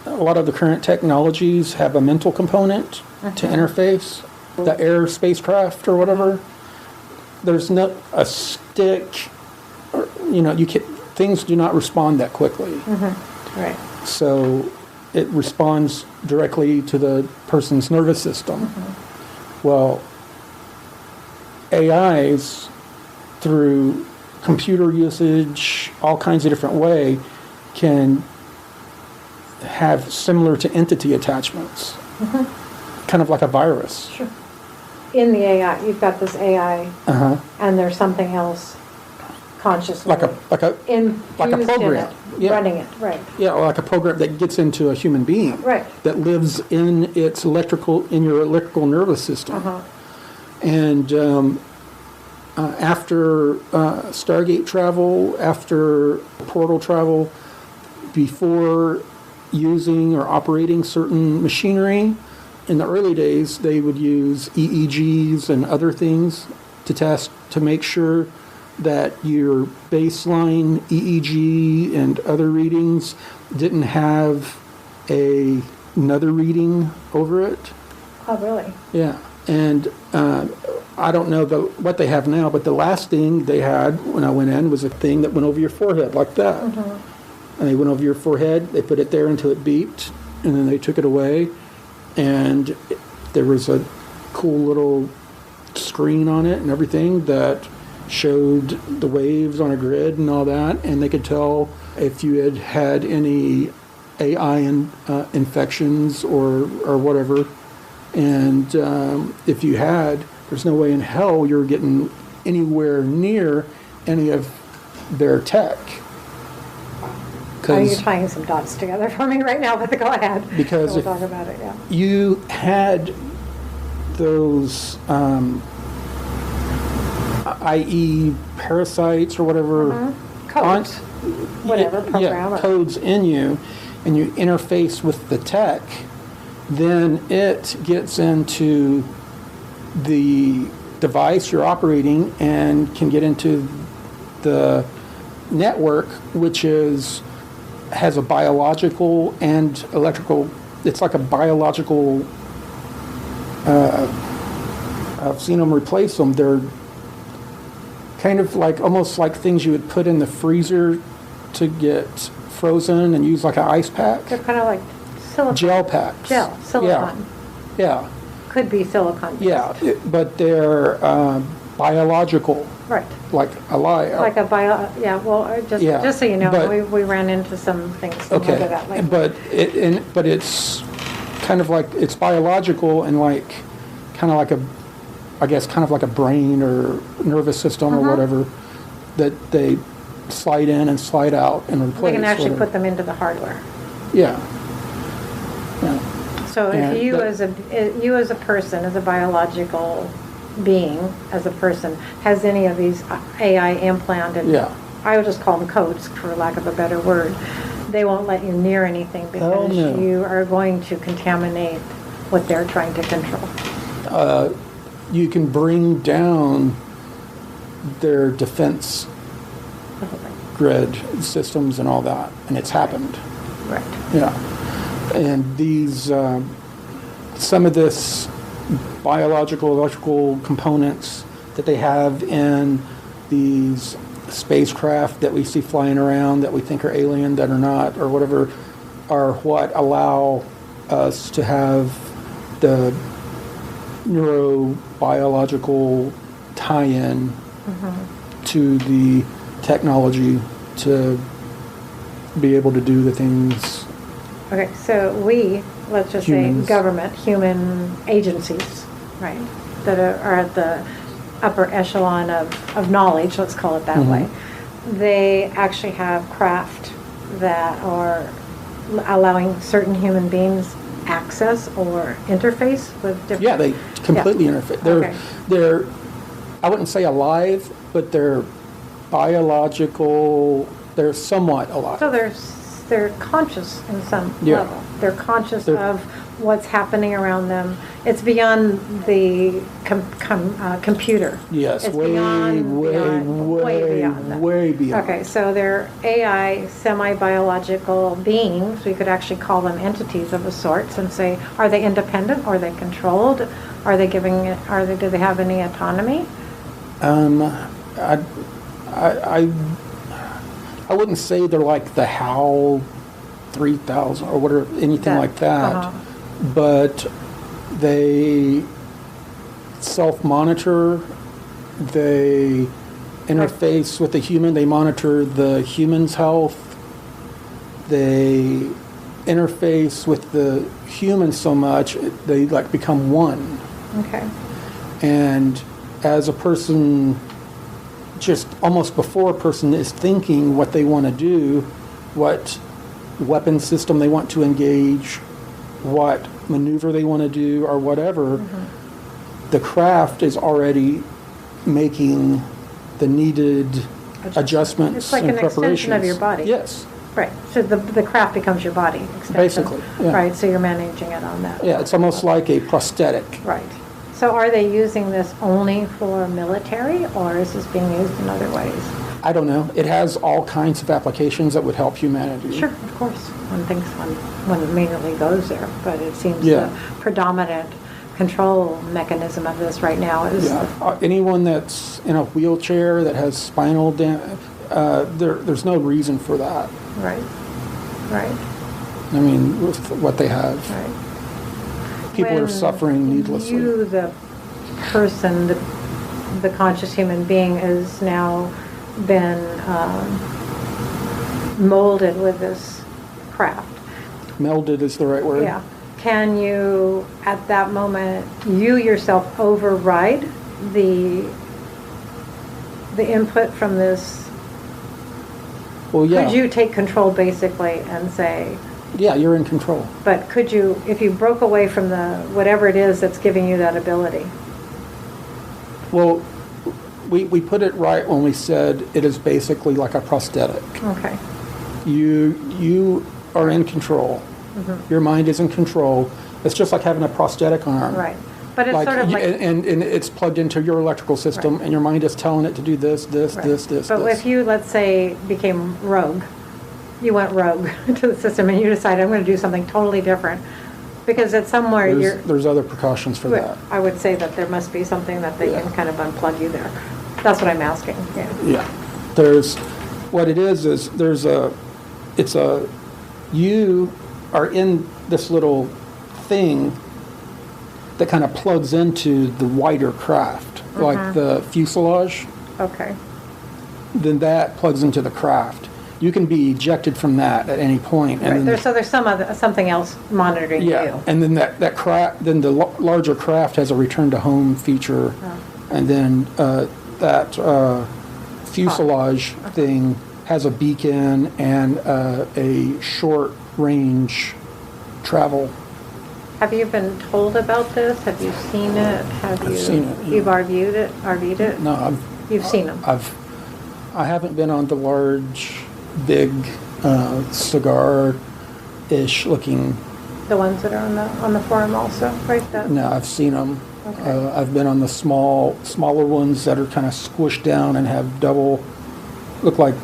A lot of the current technologies have a mental component to interface. The air spacecraft or whatever, there's not a stick, or, you know, things do not respond that quickly. Right. So it responds directly to the person's nervous system. Well, AIs, through computer usage, all kinds of different way, can have similar to entity attachments. Kind of like a virus. Sure. In the AI, you've got this AI, and there's something else consciously like a program, running it, right? Yeah, or like a program that gets into a human being, Right. that lives in your electrical nervous system. And after Stargate travel, after portal travel, before using or operating certain machinery, in the early days they would use EEGs and other things to test to make sure that your baseline EEG and other readings didn't have another reading over it. Oh, really? Yeah, and I don't know what they have now, but the last thing they had when I went in was a thing that went over your forehead like that. And they went over your forehead, they put it there until it beeped, and then they took it away, and there was a cool little screen on it and everything that showed the waves on a grid and all that, and they could tell if you had had any AI infections or whatever. And if you had, there's no way in hell you're getting anywhere near any of their tech. Are you tying some dots together for me right now? But go ahead. Because we'll talk about it. Yeah. You had those, i.e., parasites or whatever, codes, whatever program, codes in you, and you interface with the tech, then it gets into the device you're operating and can get into the network, which has a biological and electrical. It's like a biological. I've seen them replace them. They're kind of like almost like things you would put in the freezer to get frozen and use like an ice pack. They're kind of like silicone. Gel packs. Silicone. Yeah. Could be silicone. Yeah, but they're biological. Right. Like alive. Like a well, just so you know, we ran into some things similar to that later. But it's kind of like, it's biological and like, kind of like a brain or nervous system or whatever that they slide in and slide out and replace. They can actually put them into the hardware. Yeah. So if you as a person, as a biological being, as a person, has any of these AI implanted, I would just call them codes for lack of a better word, they won't let you near anything because you are going to contaminate what they're trying to control. You can bring down their defense grid systems and all that, and it's happened. Right. Yeah. And these, some of this biological, electrical components that they have in these spacecraft that we see flying around that we think are alien, that are not, or whatever, are what allow us to have the neurobiological tie-in to the technology to be able to do the things. Okay, so let's just say government, human agencies, right, that are at the upper echelon of knowledge, let's call it that way, they actually have craft that are allowing certain human beings access or interface with different... Yeah, they completely interface. They're, I wouldn't say alive, but they're biological, they're somewhat alive. So they're conscious in some level. They're conscious of what's happening around them. It's beyond the computer. Yes, it's way beyond. Okay, so they're AI, semi-biological beings. We could actually call them entities of a sort and say, are they independent? Are they controlled? Do they have any autonomy? I wouldn't say they're like the HAL 3000 or whatever, anything like that, but they self-monitor, they interface with the human, they monitor the human's health, they interface with the human so much, they like become one. Okay. And as a person, just almost before a person is thinking what they want to do, what weapon system they want to engage, what maneuver they want to do, or whatever, the craft is already making the needed adjustments it's like and an preparations. Extension of your body. Yes. Right. So the craft becomes your body extension. Basically. Yeah. Right. So you're managing it on that. Yeah, it's almost like a prosthetic. Right. So are they using this only for military, or is this being used in other ways? I don't know. It has all kinds of applications that would help humanity. Sure, of course. One thinks one immediately goes there, but it seems Yeah. the predominant control mechanism of this right now is... Yeah. Anyone that's in a wheelchair that has spinal damage, there's no reason for that. Right, right, I mean, with what they have. right. People are When suffering needlessly. You, the person, the conscious human being, has now been molded with this craft. Melded is the right word. Yeah. Can you, at that moment, you yourself override the input from this? Well, yeah. Could you take control basically and say? Yeah, you're in control. But could you, if you broke away from the whatever it is that's giving you that ability? Well, we put it right when we said it is basically like a prosthetic. Okay. You are in control. Mm-hmm. Your mind is in control. It's just like having a prosthetic arm. Right. But it's sort of like... And it's plugged into your electrical system, right. and your mind is telling it to do this, right. this. But if you, let's say, became rogue, you went rogue to the system and you decided, I'm going to do something totally different, because it's somewhere there's other precautions for that. I would say that there must be something that they can kind of unplug you there. That's what I'm asking. Yeah. Yeah. What it is you are in this little thing that kind of plugs into the wider craft, like the fuselage. Okay. Then that plugs into the craft. You can be ejected from that at any point. Right. And then So there's something else monitoring you. And then that craft, then the larger craft has a return to home feature, and then that fuselage thing has a beacon and a short range travel. Have you been told about this? Have you seen it? I've seen it. Yeah. You've RV'd it? No, You've seen them? I haven't been on the large, big, cigar-ish looking. The ones that are on the forum also, right? No, I've seen them. Okay. I've been on the smaller ones that are kind of squished down and have double, look like,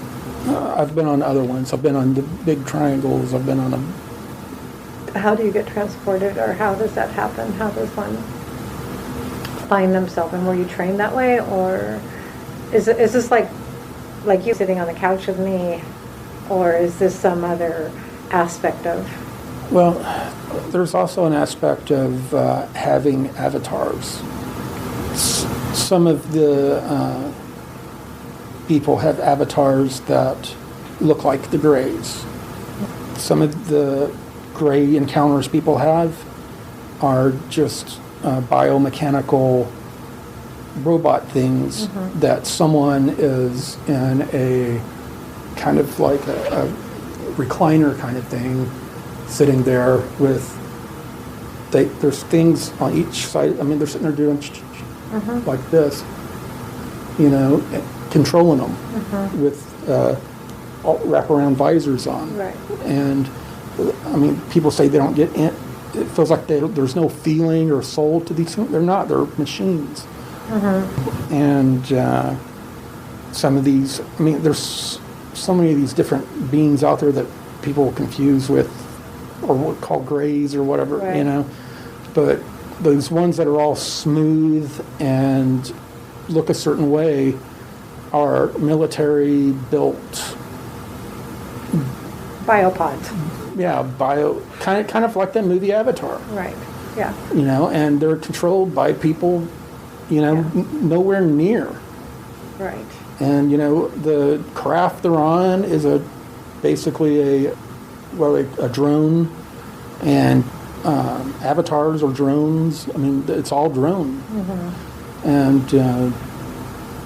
I've been on other ones. I've been on the big triangles. I've been on them. How do you get transported, or how does that happen? How does one find themselves? And were you trained that way, or is this like you sitting on the couch with me, or is this some other aspect of? Well, there's also an aspect of having avatars. Some of the people have avatars that look like the Greys. Some of the Gray encounters people have are just biomechanical robot things that someone is in a kind of like a recliner kind of thing, sitting there with, there's things on each side. I mean, they're sitting there doing like this, controlling them with wraparound visors on. Right. And I mean, people say they don't get in. It feels like there's no feeling or soul to these things. They're not. They're machines. And some of these, I mean, there's so many of these different beings out there that people confuse with, or what call Greys or whatever, right. But those ones that are all smooth and look a certain way are military built. Biopods. Yeah, kind of like that movie Avatar. Right. Yeah. And they're controlled by people, nowhere near. Right. And the craft they're on is basically a drone, and avatars or drones. I mean, it's all drone. And do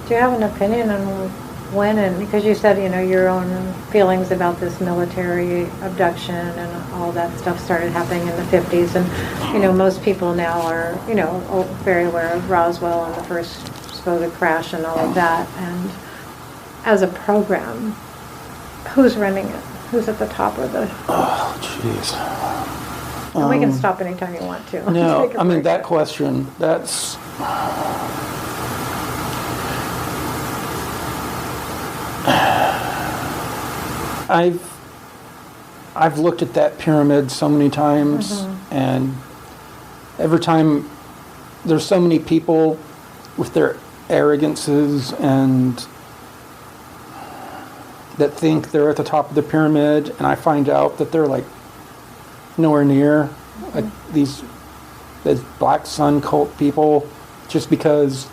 you have an opinion on when, and because you said your own feelings about this military abduction and all that stuff started happening in the 50s, and most people now are very aware of Roswell and the first supposed crash and all of that. And as a program, who's running it? Who's at the top of the? Oh, jeez. And we can stop anytime you want to. No, I mean that question. I've looked at that pyramid so many times, and every time there's so many people with their arrogances and that think they're at the top of the pyramid, and I find out that they're like nowhere near like these black sun cult people, just because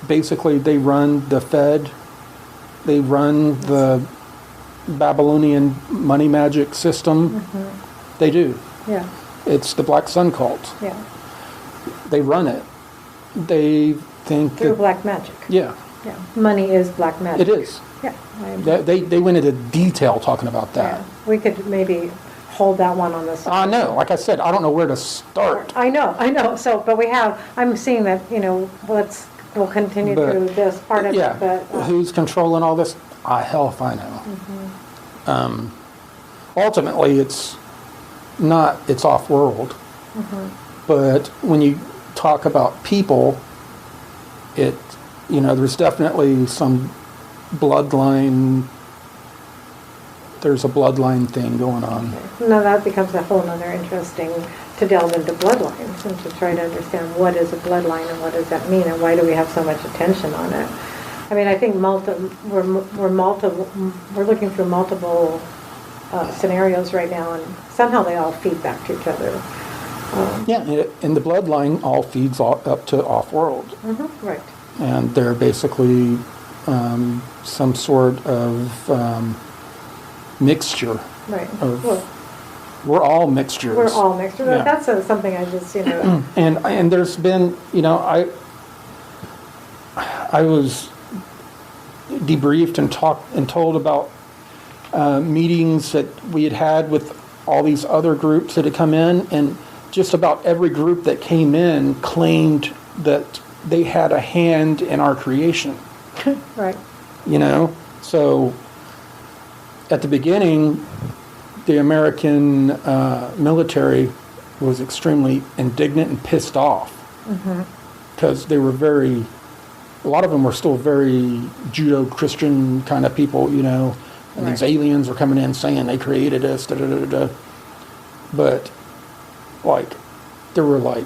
basically they run the Fed, they run the Babylonian money magic system. They do. Yeah. It's the black sun cult. Yeah. They run it. They think Through that, black magic. yeah, Yeah. Money is black magic. it is. Yeah. They went into detail talking about that. Yeah. We could maybe hold that one on the side. No, like I said, I don't know where to start. I know. So, but I'm seeing that, we'll continue But, through this part of yeah, it, but. who's controlling all this? Hell if I know. Ultimately, it's off-world. But when you talk about people, there's definitely some bloodline. There's a bloodline thing going on. Now that becomes a whole other interesting to delve into bloodlines and to try to understand what is a bloodline and what does that mean and why do we have so much attention on it. I mean, I think we're looking through multiple scenarios right now, and somehow they all feed back to each other. And the bloodline all feeds up to off-world. Right. And they're basically some sort of mixture. Right. We're all mixtures. We're all mixtures. Yeah. That's something I just, And there's been, I was debriefed and told about meetings that we had with all these other groups that had come in, and just about every group that came in claimed that they had a hand in our creation. Right. So at the beginning, the American military was extremely indignant and pissed off because they were a lot of them were still very Judeo-Christian kind of people, and Right. these aliens were coming in saying they created us, da-da-da-da-da. But, there were,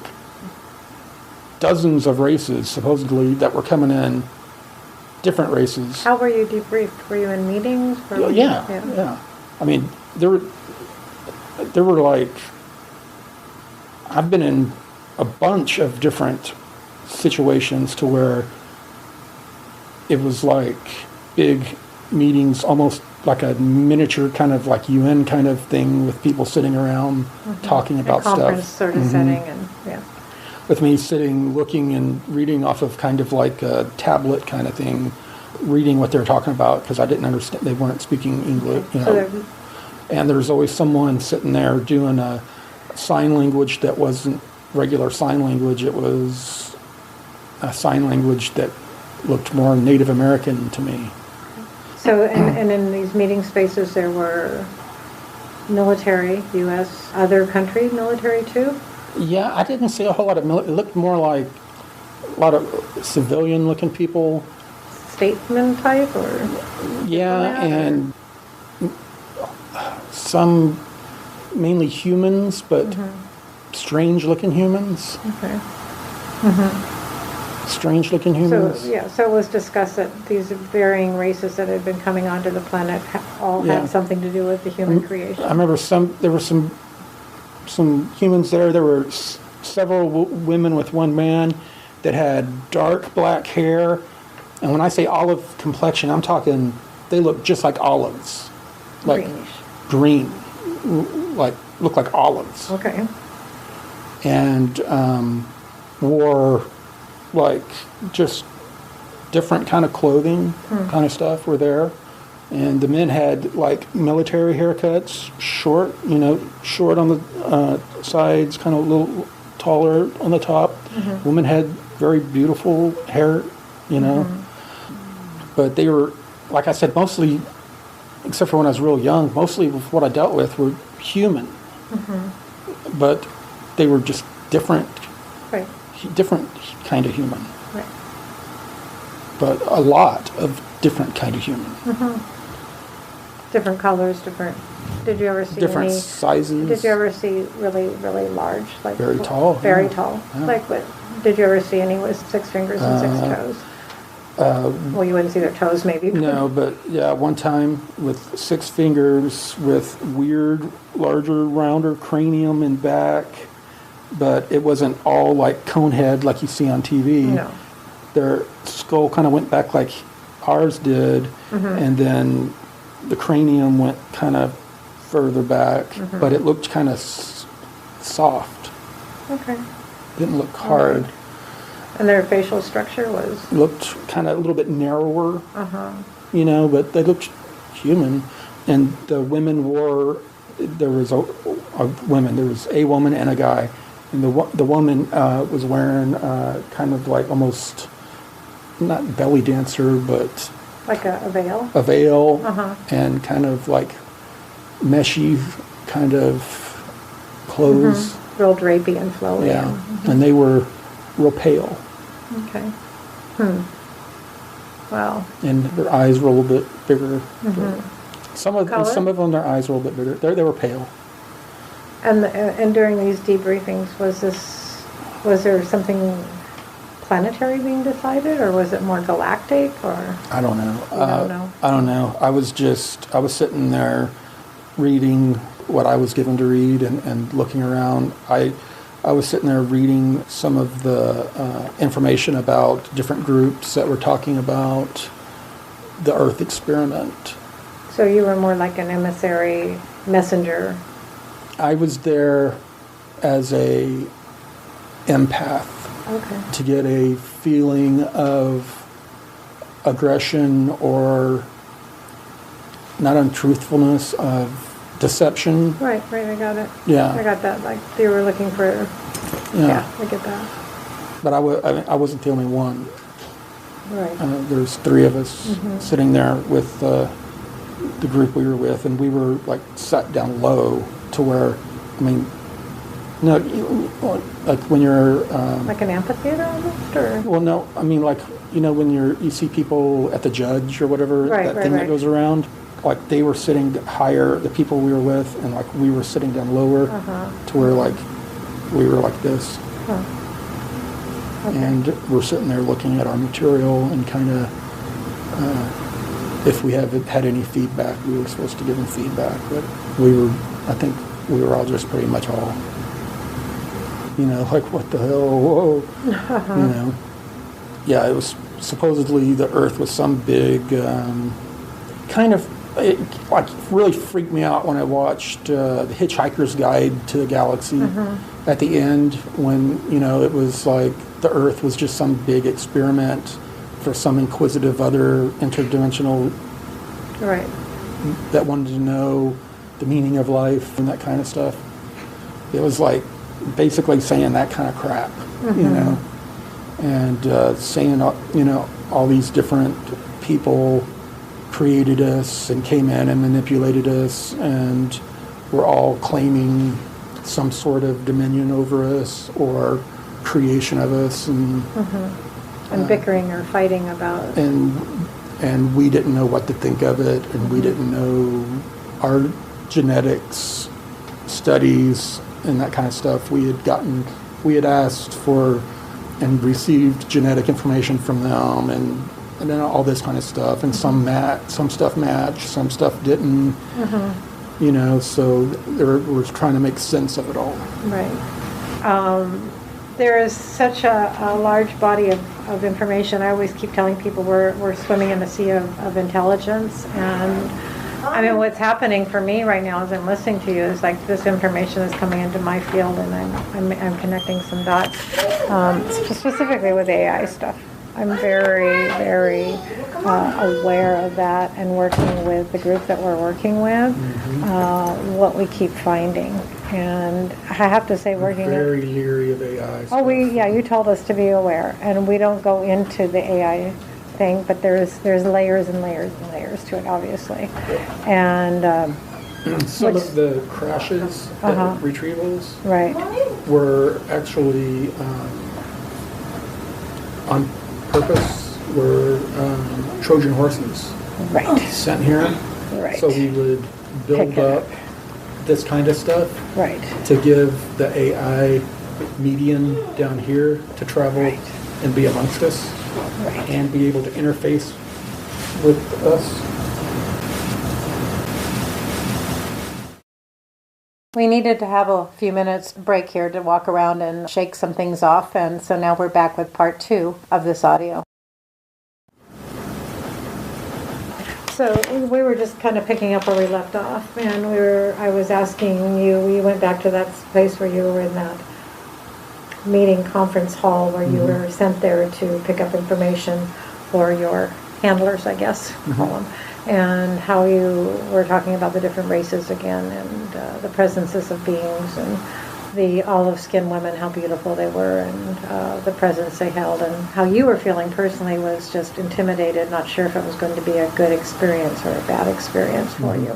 dozens of races, supposedly, that were coming in, different races. How were you debriefed? Were you in meetings? Yeah. I mean, there were I've been in a bunch of different situations to where it was big meetings, almost like a miniature kind of UN kind of thing with people sitting around talking about stuff. Conference sort of setting, and with me sitting, looking and reading off of kind of like a tablet kind of thing, reading what they were talking about because I didn't understand. They weren't speaking English, And there was always someone sitting there doing a sign language that wasn't regular sign language. It was a sign language that looked more Native American to me. So, and in these meeting spaces, there were military, U.S., other country military too? Yeah, I didn't see a whole lot of military. It looked more like a lot of civilian-looking people. Statesman type, or? Yeah, and some mainly humans, but strange-looking humans. Okay. Strange-looking humans. So it was discussed that these varying races that had been coming onto the planet all had something to do with the human creation. I remember there were some humans there. There were several women with one man that had dark black hair. And when I say olive complexion, I'm talking, they look just like olives. Greenish. Green. Look like olives. Okay. And wore just different kind of clothing kind of stuff were there. And the men had military haircuts, short on the sides, kind of a little taller on the top. Women had very beautiful hair, But they were, like I said, mostly, except for when I was real young, mostly what I dealt with were human. But they were just different. Right. Different kind of human. Right. But a lot of different kind of human. Different colors, different. Did you ever see Different any sizes. Did you ever see really, really large, like Very tall. Very yeah. tall. Yeah. Like what? Did you ever see any with 6 fingers and 6 toes? Well, you wouldn't see their toes, maybe. No, but yeah, one time with 6 fingers, with weird, larger, rounder cranium and back, but it wasn't all like cone head like you see on TV. No. Their skull kind of went back like ours did, and then the cranium went kind of further back, but it looked kind of soft. Okay. Didn't look hard. Right. And their facial structure was? Looked kind of a little bit narrower, you know, but they looked human. And the women wore, there was a woman and a guy. And the woman was wearing kind of like almost, not belly dancer, but... Like a veil? A veil, and kind of like meshy kind of clothes. Real drapey and flowy. Yeah, and they were real pale. Okay. Wow. And their eyes were a little bit bigger. Some of them, their eyes were a little bit bigger. They were pale. And during these debriefings, was there something planetary being decided, or was it more galactic, or? I don't know. You don't know? I don't know. I was sitting there reading what I was given to read and looking around. I was sitting there reading some of the information about different groups that were talking about the Earth experiment. So you were more like an emissary messenger. I was there as a empath. Okay. To get a feeling of aggression or not untruthfulness, of deception. Right, I got it. Yeah. I got that. Like they were looking for. Yeah, I get that. But I wasn't the only one. Right. There's 3 of us sitting there with the group we were with, and we were like sat down low to where, I mean, no, like when you're... like an amphitheater almost, or? Well, no, I mean like, you know, when you see people at the judge or whatever, that goes around, like they were sitting higher, the people we were with, and like we were sitting down lower to where like we were like this. Okay. And we're sitting there looking at our material and kind of, if we had any feedback, we were supposed to give them feedback, but I think we were all just pretty much all, you know, like, what the hell, whoa, you know. Yeah, it was supposedly the Earth was some big, kind of, it like really freaked me out when I watched The Hitchhiker's Guide to the Galaxy at the end, when, you know, it was like the Earth was just some big experiment for some inquisitive other interdimensional that wanted to know the meaning of life and that kind of stuff. It was like basically saying that kind of crap, you know, and saying, you know, all these different people created us and came in and manipulated us, and were all claiming some sort of dominion over us or creation of us, and bickering or fighting about, and we didn't know what to think of it, and we didn't know our genetics studies and that kind of stuff. We had asked for and received genetic information from them, and then all this kind of stuff, and some stuff matched, some stuff didn't, you know, so we're trying to make sense of it all. Right. There is such a large body of information. I always keep telling people we're swimming in the sea of intelligence, and I mean, what's happening for me right now as I'm listening to you is like this information is coming into my field, and I'm connecting some dots, specifically with AI stuff. I'm very, very aware of that, and working with the group that we're working with, what we keep finding. And I have to say, I'm very leery of AI stuff. You told us to be aware, and we don't go into the AI thing, but there's layers and layers and layers to it, obviously. And some of the crashes, retrievals, were actually on purpose, were Trojan horses sent here. Right. So we would build Pick it up this kind of stuff Right. to give the AI median down here to travel Right. and be amongst us Right. and be able to interface with us. We needed to have a few minutes break here to walk around and shake some things off, and so now we're back with part 2 of this audio. So we were just kind of picking up where we left off, and I was asking you went back to that place where you were in that meeting conference hall where you were sent there to pick up information for your handlers, I guess, call them, and how you were talking about the different races again, and the presences of beings, and the olive-skinned women, how beautiful they were, and the presence they held, and how you were feeling personally was just intimidated, not sure if it was going to be a good experience or a bad experience for you.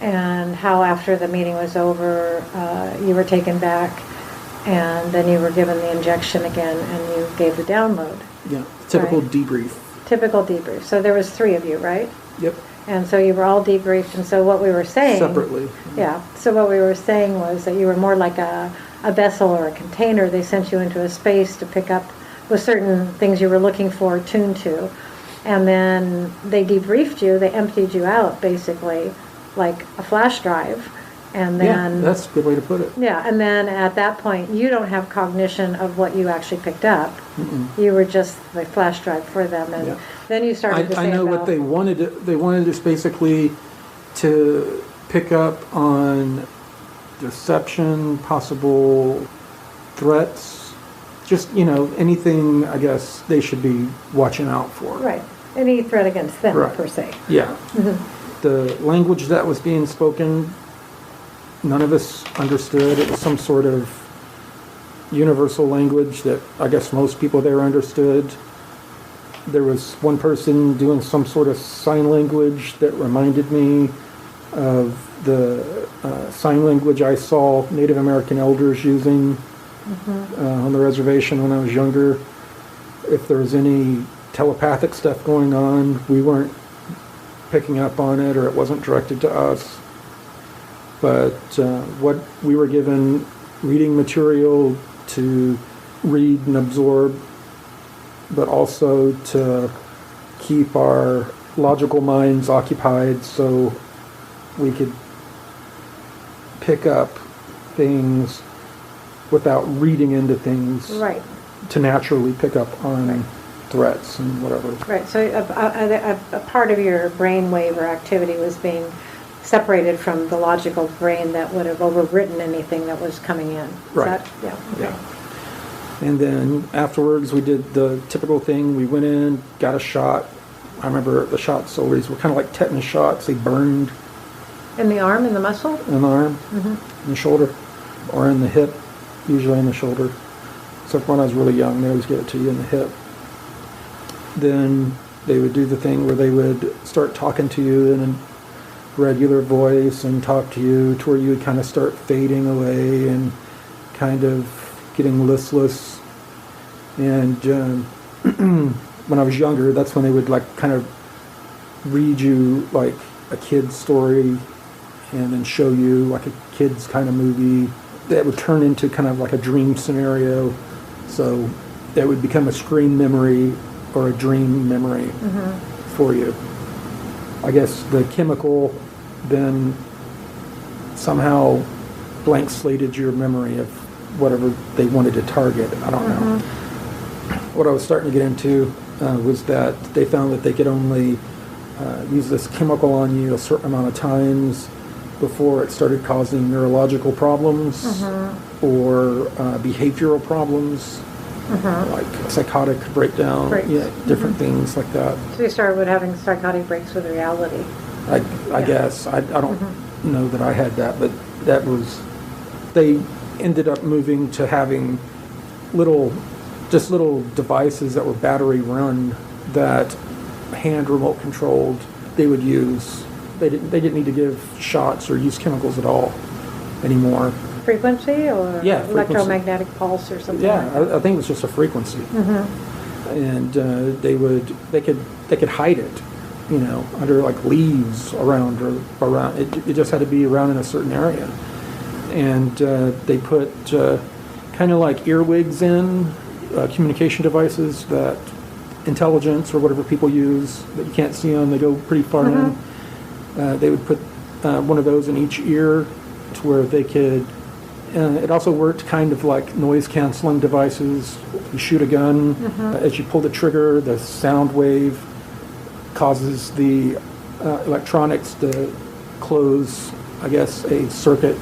And how after the meeting was over, you were taken back, and then you were given the injection again, and you gave the download. Yeah, typical Right. debrief. Typical debrief. So there was 3 of you, right? Yep. And so you were all debriefed, and so what we were saying... Separately. Yeah, so what we were saying was that you were more like a vessel or a container. They sent you into a space to pick up with certain things you were looking for, tuned to, and then they debriefed you, they emptied you out, basically, like a flash drive, and then... Yeah, that's a good way to put it. Yeah, and then at that point, you don't have cognition of what you actually picked up. You were just the flash drive for them, and then you started to say I know about, what they wanted. They wanted us basically to pick up on deception, possible threats, just, anything, I guess, they should be watching out for. Right, any threat against them, Right. per se. Yeah. The language that was being spoken, none of us understood. It was some sort of universal language that I guess most people there understood. There was one person doing some sort of sign language that reminded me of the sign language I saw Native American elders using on the reservation when I was younger. If there was any telepathic stuff going on, we weren't picking up on it, or it wasn't directed to us. But what we were given, reading material to read and absorb, but also to keep our logical minds occupied so we could pick up things without reading into things. Right. To naturally pick up on threats and whatever. Right, so a part of your brain wave or activity was being separated from the logical brain that would have overwritten anything that was coming in. Is Right. that- yeah. Okay. Yeah. And then afterwards we did the typical thing. We went in, got a shot. I remember the shots always were kind of like tetanus shots. They burned In the arm, in the muscle? in the arm, in the shoulder, or in the hip, usually in the shoulder. Except when I was really young, they always get it to you in the hip. Then they would do the thing where they would start talking to you in a regular voice and talk to you to where you would kind of start fading away and kind of getting listless. And when I was younger, that's when they would like kind of read you like a kid's story and then show you like a kid's kind of movie that would turn into kind of like a dream scenario. So that would become a screen memory or a dream memory for you. I guess the chemical then somehow blank slated your memory of whatever they wanted to target. I don't know. What I was starting to get into was that they found that they could only use this chemical on you a certain amount of times before it started causing neurological problems or behavioral problems, like psychotic breakdown, different things like that. So you started with having psychotic breaks with reality. I guess. I don't know that I had that, but that was, they ended up moving to having little devices that were battery run that hand remote controlled they would use. They didn't need to give shots or use chemicals at all anymore. Frequency or Yeah, frequency. electromagnetic pulse or something? Yeah, like that? I think it was just a frequency. And they could hide it. under like leaves around or around. It just had to be around in a certain area. And they put kind of like earwigs in, communication devices that intelligence or whatever people use that you can't see them. They go pretty far in. They would put one of those in each ear to where they could. It also worked kind of like noise canceling devices. You shoot a gun, as you pull the trigger, the sound wave causes the electronics to close, I guess, a circuit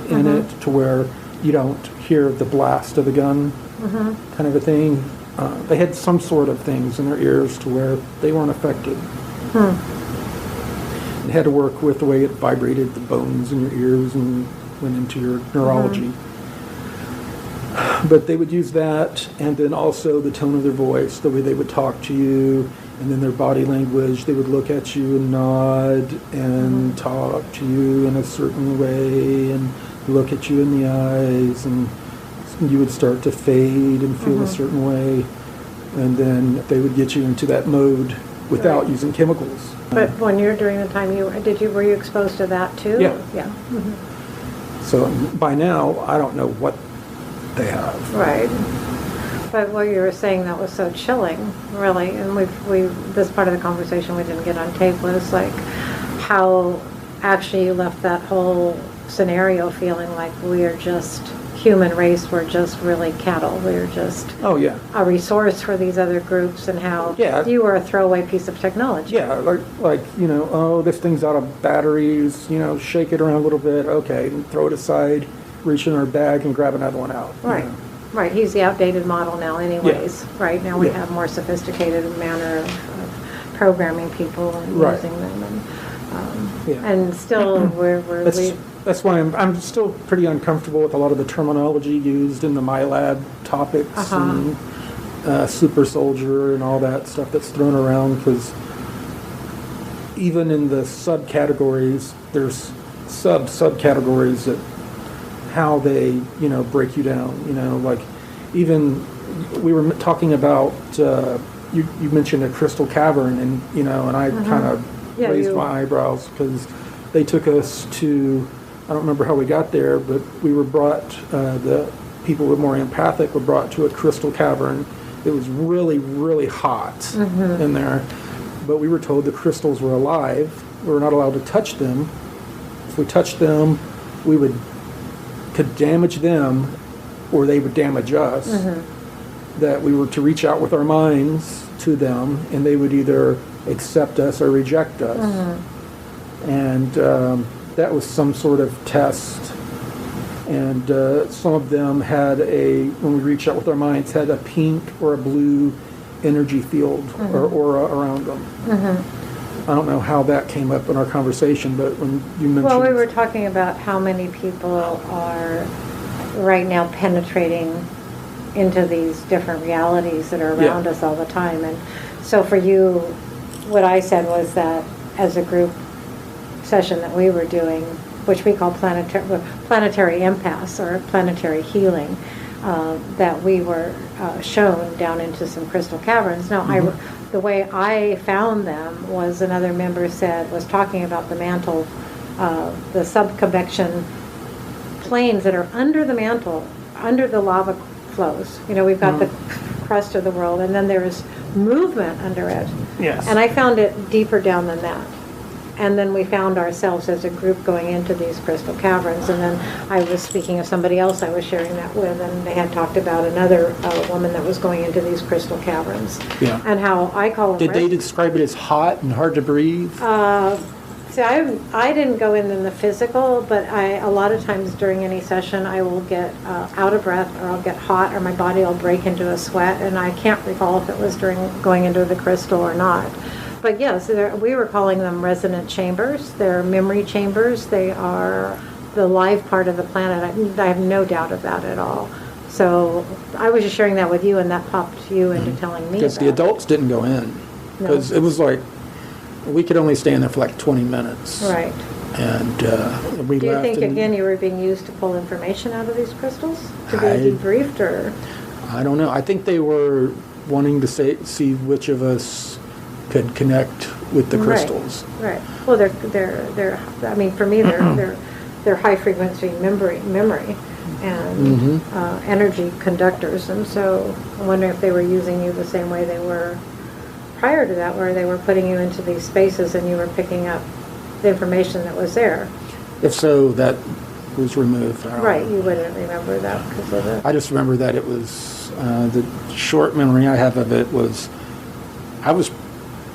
in it to where you don't hear the blast of the gun, kind of a thing. They had some sort of things in their ears to where they weren't affected. It had to work with the way it vibrated the bones in your ears and went into your neurology. But they would use that, and then also the tone of their voice, the way they would talk to you, and then their body language. They would look at you and nod and talk to you in a certain way and look at you in the eyes, and you would start to fade and feel a certain way, and then they would get you into that mode without using chemicals. But when you're during the time were you exposed to that too? Yeah. So by now, I don't know what they have. Right. But what you were saying that was so chilling, really, and this part of the conversation we didn't get on tape was like how actually you left that whole scenario feeling like we are just human race, we're just really cattle, we're just a resource for these other groups, and how you were a throwaway piece of technology. Yeah, like this thing's out of batteries, shake it around a little bit, okay, and throw it aside, reach in our bag and grab another one out. Right. Right, he's the outdated model now anyways. Right, now we have more sophisticated manner of programming people and using them. And still that's why I'm still pretty uncomfortable with a lot of the terminology used in the MILAB topics and super soldier and all that stuff that's thrown around, because even in the subcategories, there's subcategories that how they break you down. Like even we were talking about you mentioned a crystal cavern, and and I kind of raised my eyebrows because they took us to, I don't remember how we got there, but we were brought, the people who were more empathic were brought to a crystal cavern. It was really, really hot in there, but we were told the crystals were alive. We were not allowed to touch them. If we touched them, we could damage them, or they would damage us. That we were to reach out with our minds to them, and they would either accept us or reject us. And that was some sort of test. And some of them had when we reached out with our minds, had a pink or a blue energy field or aura around them. I don't know how that came up in our conversation, but when you mentioned... Well, we were talking about how many people are right now penetrating into these different realities that are around us all the time. And so for you, what I said was that as a group session that we were doing, which we call planetary empaths or planetary healing, that we were shown down into some crystal caverns. Now, the way I found them was another member was talking about the mantle, the subconvection planes that are under the mantle, under the lava flows. We've got the crust of the world, and then there's movement under it. Yes. And I found it deeper down than that. And then we found ourselves as a group going into these crystal caverns. And then I was speaking of somebody else I was sharing that with, and they had talked about another woman that was going into these crystal caverns. Yeah. And how I call them... Did they describe it as hot and hard to breathe? See, I didn't go in the physical, but a lot of times during any session I will get out of breath, or I'll get hot, or my body will break into a sweat, and I can't recall if it was during going into the crystal or not. But yes, we were calling them resonant chambers. They're memory chambers. They are the live part of the planet. I have no doubt of that at all. So I was just sharing that with you, and that popped you into telling me because the adults didn't go in. Because it was like, we could only stay in there for like 20 minutes. Right. And we left. Do you think, again, you were being used to pull information out of these crystals? To be debriefed, or? I don't know. I think they were wanting to see which of us could connect with the crystals. Right. Well, they're. I mean, for me, they're high frequency memory and energy conductors, and so I wonder if they were using you the same way they were prior to that, where they were putting you into these spaces and you were picking up the information that was there. If so, that was removed. Right, you wouldn't remember that because of the... I just remember that it was, the short memory I have of it was, I was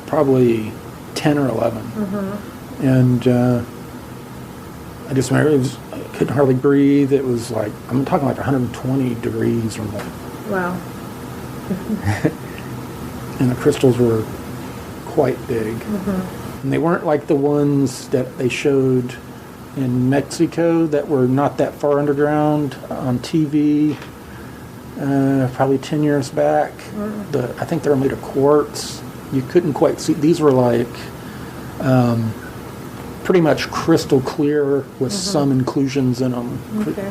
probably 10 or 11. And I just remember I couldn't hardly breathe. It was like, I'm talking like 120 degrees or more. Wow. And the crystals were quite big. And they weren't like the ones that they showed in Mexico that were not that far underground on TV, probably 10 years back. I think they were made of quartz. You couldn't quite see. These were like pretty much crystal clear with some inclusions in them. Okay.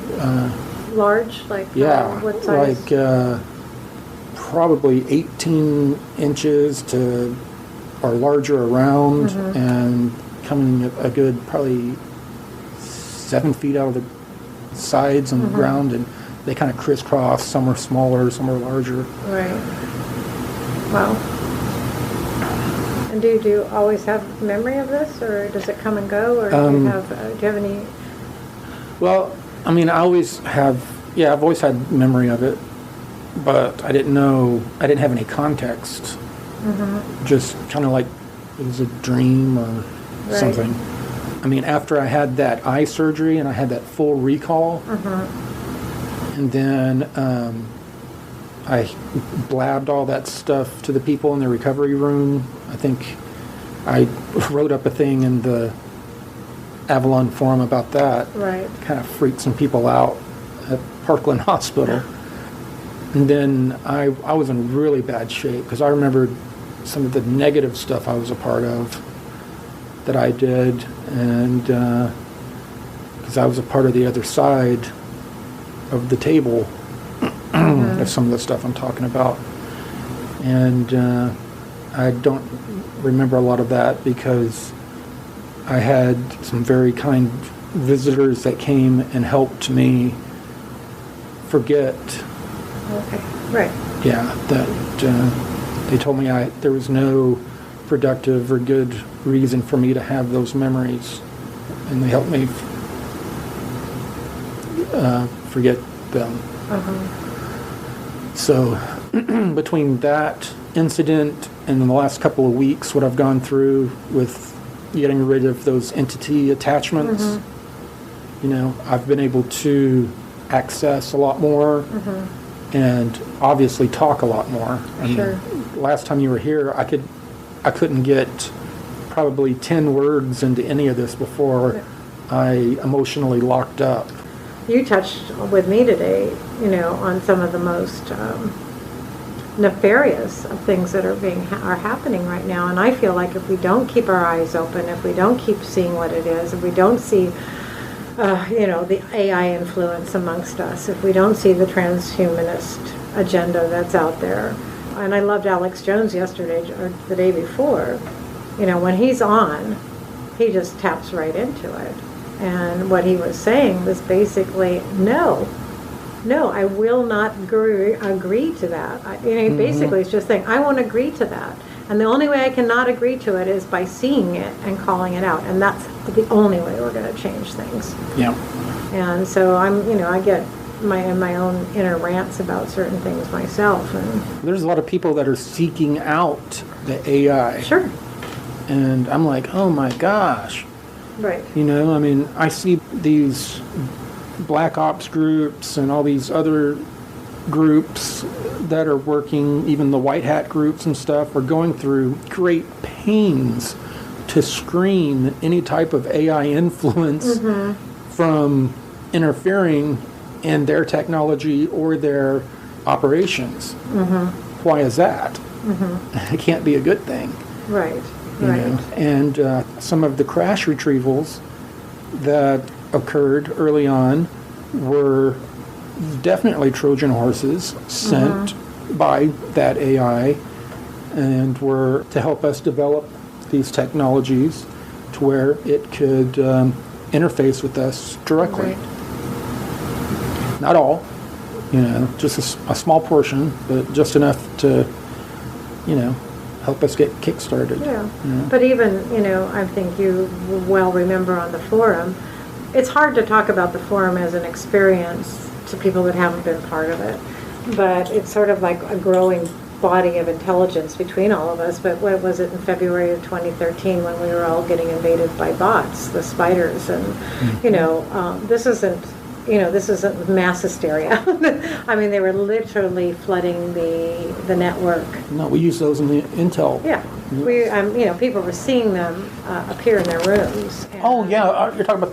Large? Like what size? Like probably 18 inches to or larger around, and coming a good probably 7 feet out of the sides and the ground, and they kind of crisscross. Some are smaller, some are larger. Right. Wow. And do you always have memory of this, or does it come and go, or do you have any? Well, I mean, I've always had memory of it, but I didn't have any context. Just kind of like it was a dream or something. I mean, after I had that eye surgery and I had that full recall, and then I blabbed all that stuff to the people in the recovery room. I think I wrote up a thing in the Avalon forum about that. Right. Kind of freaked some people out at Parkland Hospital. And then I was in really bad shape because I remembered some of the negative stuff I was a part of that I did, and because I was a part of the other side of the table of some of the stuff I'm talking about. And I don't remember a lot of that because I had some very kind visitors that came and helped me forget. Okay, right. Yeah, that they told me there was no productive or good reason for me to have those memories, and they helped me forget them. So between that incident and in the last couple of weeks, what I've gone through with getting rid of those entity attachments, I've been able to access a lot more and obviously talk a lot more. Sure. Last time you were here, I couldn't get probably 10 words into any of this before I emotionally locked up. You touched with me today, on some of the most nefarious of things that are happening right now. And I feel like if we don't keep our eyes open, if we don't keep seeing what it is, if we don't see, the AI influence amongst us, if we don't see the transhumanist agenda that's out there. And I loved Alex Jones yesterday or the day before. When he's on, he just taps right into it. And what he was saying was basically, no, I will not agree to that. Basically it's just saying, I won't agree to that. And the only way I cannot agree to it is by seeing it and calling it out. And that's the only way we're going to change things. Yeah. And so I get my own inner rants about certain things myself. And there's a lot of people that are seeking out the AI. Sure. And I'm like, oh my gosh. Right. I see these black ops groups and all these other groups that are working, even the white hat groups and stuff, are going through great pains to screen any type of AI influence from interfering in their technology or their operations. Why is that? It can't be a good thing. Right. And some of the crash retrievals that occurred early on were definitely Trojan horses sent by that AI and were to help us develop these technologies to where it could interface with us directly. Right. Not all, just a small portion, but just enough to, help us get kick-started. Yeah. But even, I think you well remember on the forum, it's hard to talk about the forum as an experience to people that haven't been part of it. But it's sort of like a growing body of intelligence between all of us. But what was it in February of 2013 when we were all getting invaded by bots, the spiders, and this isn't mass hysteria. I mean, they were literally flooding the network. No, we use those in the intel. Yeah, we people were seeing them appear in their rooms. Oh yeah, you're talking about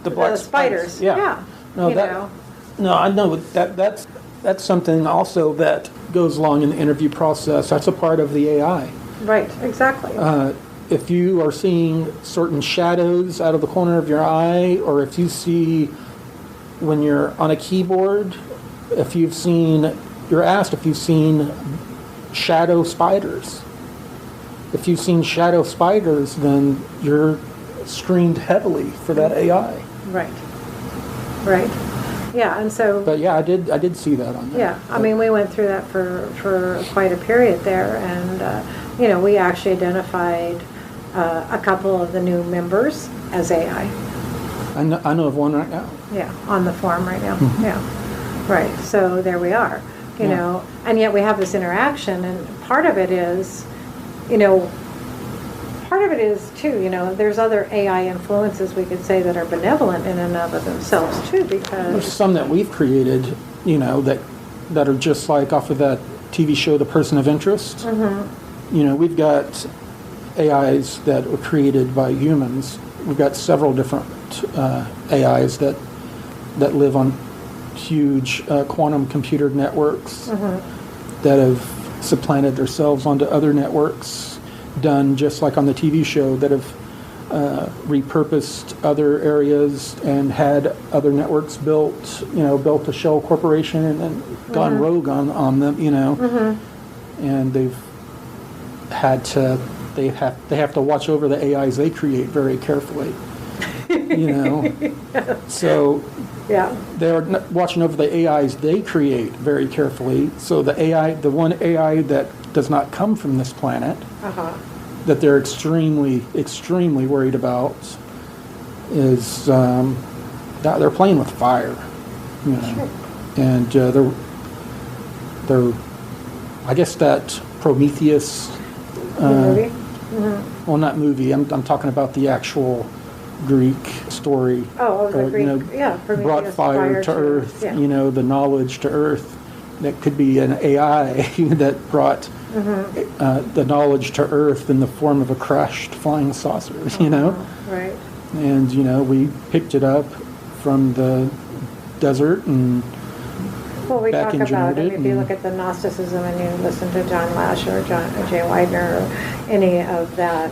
the black spiders. Yeah. No, I know that's something also that goes along in the interview process. That's a part of the AI. Right. Exactly. If you are seeing certain shadows out of the corner of your eye, or if you see when you're on a keyboard, you're asked if you've seen shadow spiders. If you've seen shadow spiders, then you're screened heavily for that AI. Right. Yeah, and so. But yeah, I did see that on there. Yeah, I mean, we went through that for quite a period there, and we actually identified a couple of the new members as AI. I know of one right now. Yeah, on the forum right now. Mm-hmm. Yeah, right. So there we are. And yet we have this interaction, and part of it is, too, there's other AI influences we could say that are benevolent in and of themselves too, because there's some that we've created, that are just like off of that TV show, The Person of Interest. Mm-hmm. We've got AIs that were created by humans. We've got several different AIs that live on huge quantum computer networks that have supplanted themselves onto other networks, done just like on the TV show, that have repurposed other areas and had other networks built a shell corporation and then gone rogue on them, and they have to watch over the AIs they create very carefully. So they're watching over the AIs they create very carefully. So the one AI that does not come from this planet, that they're extremely, extremely worried about, is they're playing with fire, and they're I guess that Prometheus, movie. Well, not movie. I'm talking about the actual Greek story. The Greek, brought fire to Earth. Yeah. The knowledge to Earth. That could be an AI that brought the knowledge to Earth in the form of a crashed flying saucer. Right. And we picked it up from the desert and. Well, we talk about it. If you and look at the Gnosticism and you listen to John Lash or Jay Widener or any of that,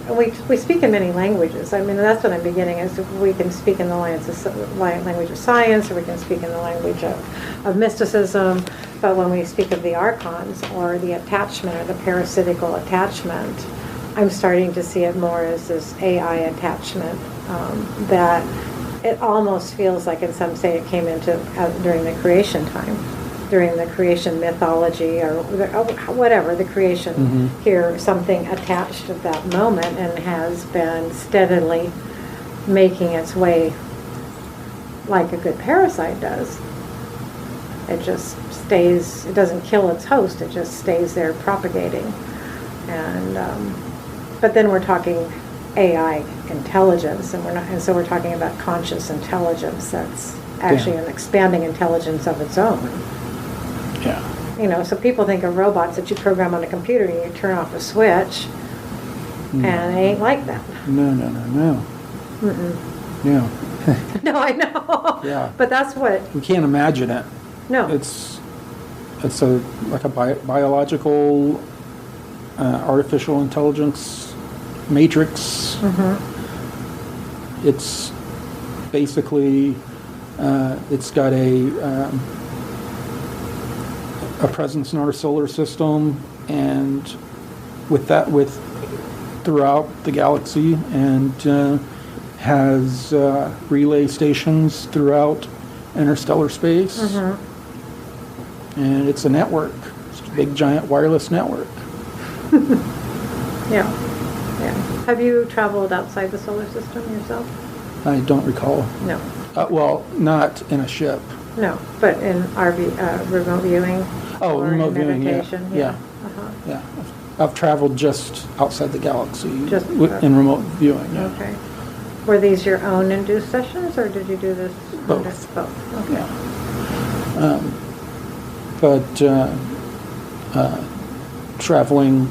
we speak in many languages. I mean, that's what I'm beginning is we can speak in the language of science, or we can speak in the language of mysticism. But when we speak of the archons or the attachment or the parasitical attachment, I'm starting to see it more as this AI attachment that. It almost feels like, and some say it came into during the creation time, during the creation mythology or whatever, the creation here, something attached at that moment and has been steadily making its way like a good parasite does. It just stays, it doesn't kill its host, it just stays there propagating. And but then we're talking AI intelligence, and so we're talking about conscious intelligence that's actually an expanding intelligence of its own. Yeah. So people think of robots that you program on a computer and you turn off a switch, and it ain't like that. No. No. No, I know. Yeah. But that's what. We can't imagine it. No. It's like a biological, artificial intelligence matrix. It's basically it's got a presence in our solar system, and throughout the galaxy, and has relay stations throughout interstellar space. And it's a network. It's a big, giant wireless network. Yeah. Have you traveled outside the solar system yourself? I don't recall. No. Well, not in a ship. No, but in RV, remote viewing. Oh, or remote in viewing, meditation. yeah. Yeah. I've traveled just outside the galaxy in remote viewing. Yeah. Okay. Were these your own induced sessions, or did you do this? Both. Both. Okay. Yeah. Traveling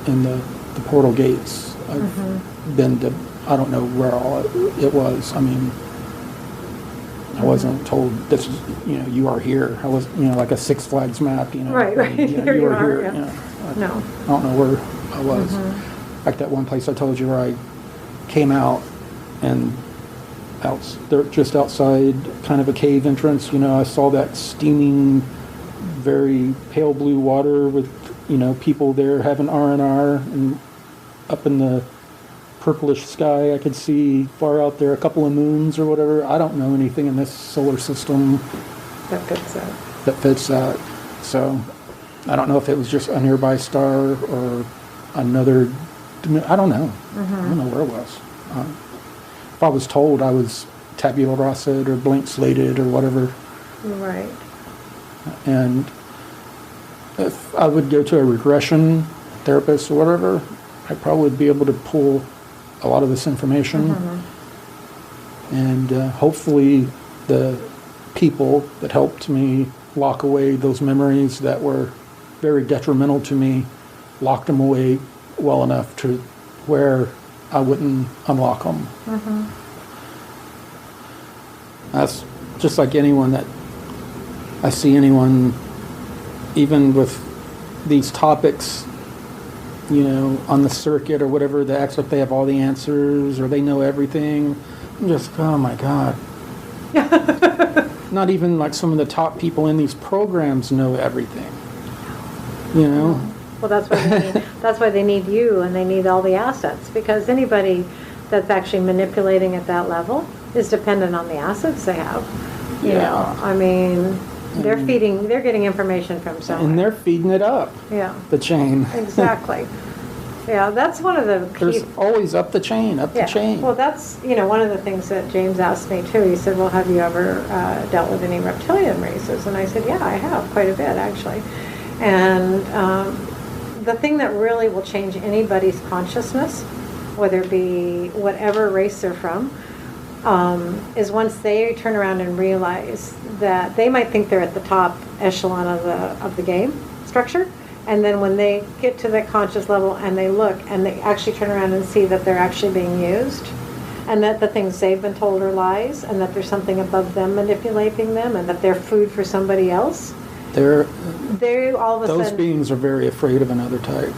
in the portal gates, I've been to, I don't know where all it was. I mean, I wasn't told this is, you are here. I was, like a Six Flags map, Right. You are here. Yeah. No. I don't know where I was. Like that one place I told you where I came out and they're just outside kind of a cave entrance. I saw that steaming, very pale blue water with, people there having R&R, and up in the purplish sky I could see far out there a couple of moons or whatever. I don't know anything in this solar system that fits that. So I don't know if it was just a nearby star or another. I don't know. I don't know where it was. If I was told, I was tabula rasa or blank slated or whatever. Right. And if I would go to a regression therapist or whatever, I'd probably be able to pull a lot of this information. And hopefully the people that helped me lock away those memories that were very detrimental to me, locked them away well enough to where I wouldn't unlock them. That's just like anyone that I see anyone, even with these topics, on the circuit or whatever, they act like they have all the answers or they know everything. I'm just, oh my God. Not even like some of the top people in these programs know everything. Well, that's why they need you, and they need all the assets, because anybody that's actually manipulating at that level is dependent on the assets they have. You know, I mean, they're getting information from somewhere. And they're feeding it up. Yeah. The chain. Exactly. Yeah, that's one of the key. There's always up the chain. The chain. Well, that's, one of the things that James asked me too. He said, well, have you ever dealt with any reptilian races? And I said, yeah, I have, quite a bit actually. And the thing that really will change anybody's consciousness, whether it be whatever race they're from, is once they turn around and realize that they might think they're at the top echelon of the game structure, and then when they get to that conscious level and they look and they actually turn around and see that they're actually being used, and that the things they've been told are lies, and that there's something above them manipulating them, and that they're food for somebody else, they all of a sudden, those beings are very afraid of another type.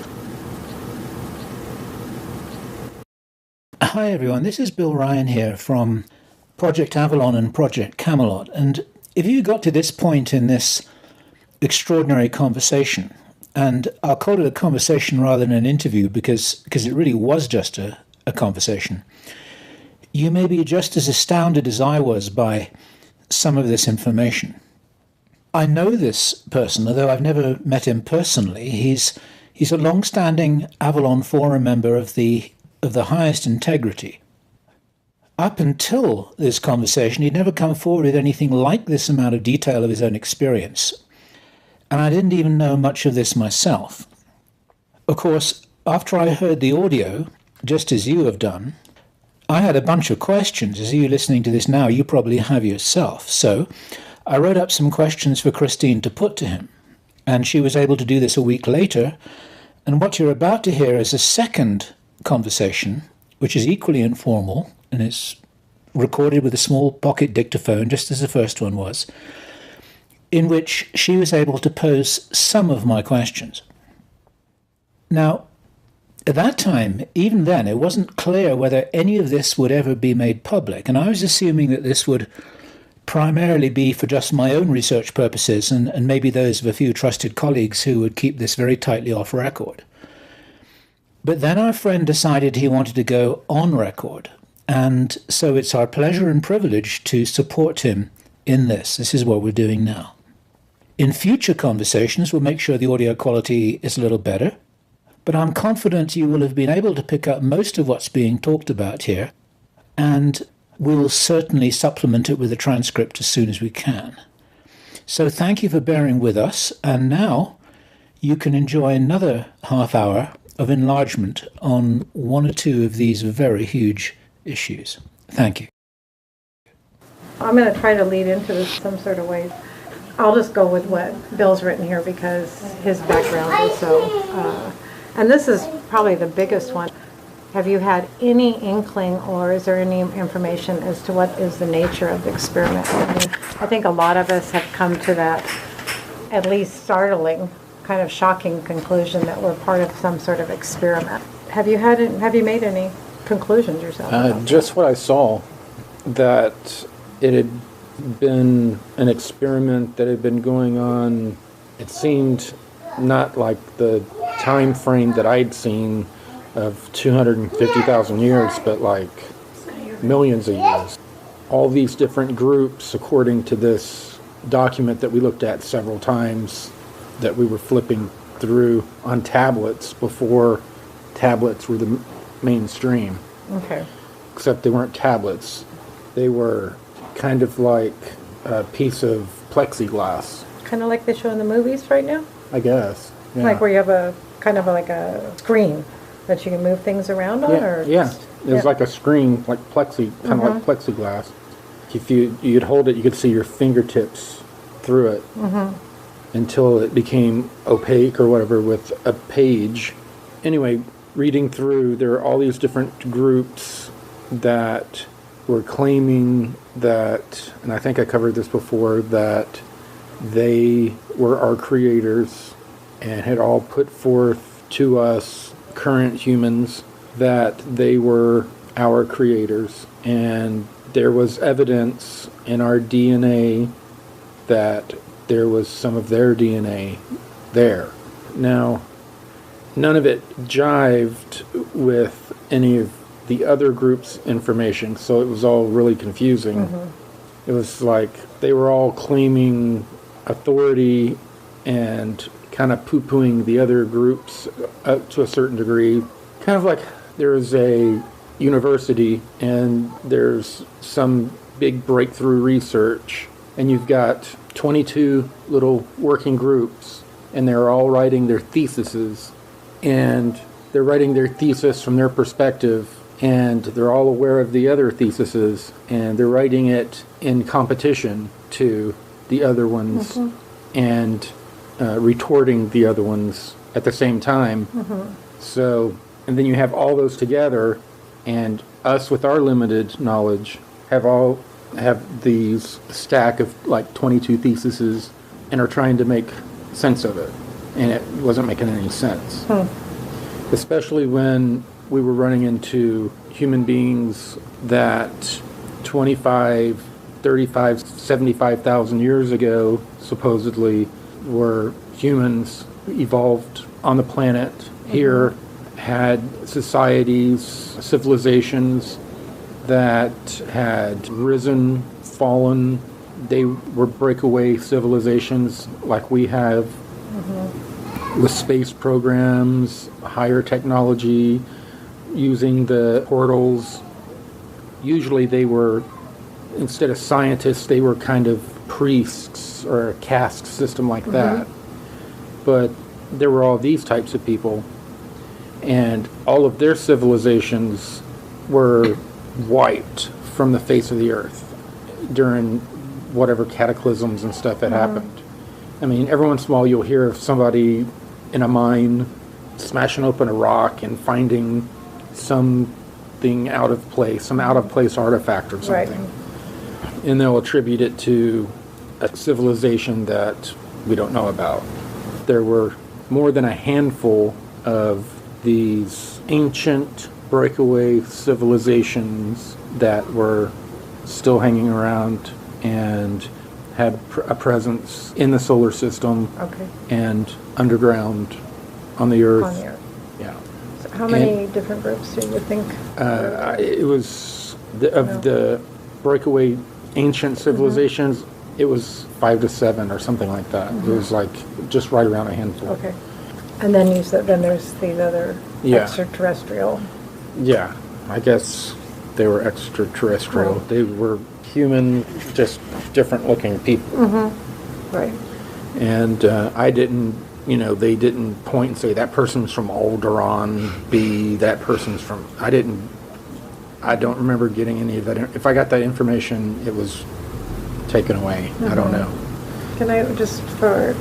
Hi everyone, this is Bill Ryan here from Project Avalon and Project Camelot, and if you got to this point in this extraordinary conversation, and I'll call it a conversation rather than an interview because it really was just a conversation, you may be just as astounded as I was by some of this information. I know this person, although I've never met him personally. He's a long-standing Avalon Forum member of the highest integrity. Up until this conversation, he'd never come forward with anything like this amount of detail of his own experience. And I didn't even know much of this myself. Of course, after I heard the audio, just as you have done, I had a bunch of questions. As you listening to this now, you probably have yourself. So I wrote up some questions for Christine to put to him. And she was able to do this a week later. And what you're about to hear is a second conversation, which is equally informal, and it's recorded with a small pocket dictaphone, just as the first one was, in which she was able to pose some of my questions. Now, at that time, even then, it wasn't clear whether any of this would ever be made public, and I was assuming that this would primarily be for just my own research purposes and maybe those of a few trusted colleagues who would keep this very tightly off record. But then our friend decided he wanted to go on record, and so it's our pleasure and privilege to support him in this. This is what we're doing now. In future conversations, we'll make sure the audio quality is a little better, but I'm confident you will have been able to pick up most of what's being talked about here, and we'll certainly supplement it with a transcript as soon as we can. So thank you for bearing with us, and now you can enjoy another half hour of enlargement on one or two of these very huge issues. Thank you. I'm going to try to lead into this some sort of way. I'll just go with what Bill's written here because his background is so... and this is probably the biggest one. Have you had any inkling, or is there any information as to what is the nature of the experiment? I mean, I think a lot of us have come to that at least startling, kind of shocking conclusion that we're part of some sort of experiment. Have you made any conclusions yourself? Just what I saw, that it had been an experiment that had been going on. It seemed not like the time frame that I'd seen of 250,000 years, but like millions of years. All these different groups, according to this document that we looked at several times, that we were flipping through on tablets before tablets were the mainstream. Okay. Except they weren't tablets. They were kind of like a piece of plexiglass. Kind of like they show in the movies right now? I guess. Yeah. Like where you have a kind of like a screen that you can move things around on? Yeah, or yeah. It was like a screen, like kind of like plexiglass. If you'd hold it, you could see your fingertips through it until it became opaque or whatever with a page. Anyway, reading through, there are all these different groups that were claiming that, and I think I covered this before, that they were our creators and had all put forth to us, current humans, that they were our creators. And there was evidence in our DNA that there was some of their DNA there. Now, none of it jived with any of the other group's information, so it was all really confusing. It was like they were all claiming authority and kind of poo-pooing the other groups to a certain degree. Kind of like there's a university and there's some big breakthrough research, and you've got 22 little working groups, and they're all writing their theses, and they're writing their thesis from their perspective, and they're all aware of the other theses, and they're writing it in competition to the other ones and retorting the other ones at the same time. So, and then you have all those together, and us with our limited knowledge have these stack of like 22 theses and are trying to make sense of it, and it wasn't making any sense. Especially when we were running into human beings that 25, 35, 75,000 years ago supposedly were humans, evolved on the planet here, had societies, civilizations that had risen, fallen. They were breakaway civilizations like we have, with space programs, higher technology, using the portals. Usually they were, instead of scientists, they were kind of priests or a caste system like that. But there were all these types of people, and all of their civilizations were wiped from the face of the earth during whatever cataclysms and stuff that happened. I mean, every once in a while you'll hear of somebody in a mine smashing open a rock and finding something out of place, some out of place artifact or something. And they'll attribute it to a civilization that we don't know about. There were more than a handful of these ancient breakaway civilizations that were still hanging around and had a presence in the solar system and underground on the Earth. On the Earth. Yeah. So How many different groups do you think? It was the breakaway ancient civilizations. It was 5 to 7 or something like that. It was like just right around a handful. Okay. And then you said then there's these other Yeah. extraterrestrial. Yeah, I guess they were extraterrestrial. They were human, just different looking people. Right. And I didn't, they didn't point and say that person's from Alderaan B, that person's from, I don't remember getting any of that. If I got that information, it was taken away. I don't know. Can I, just for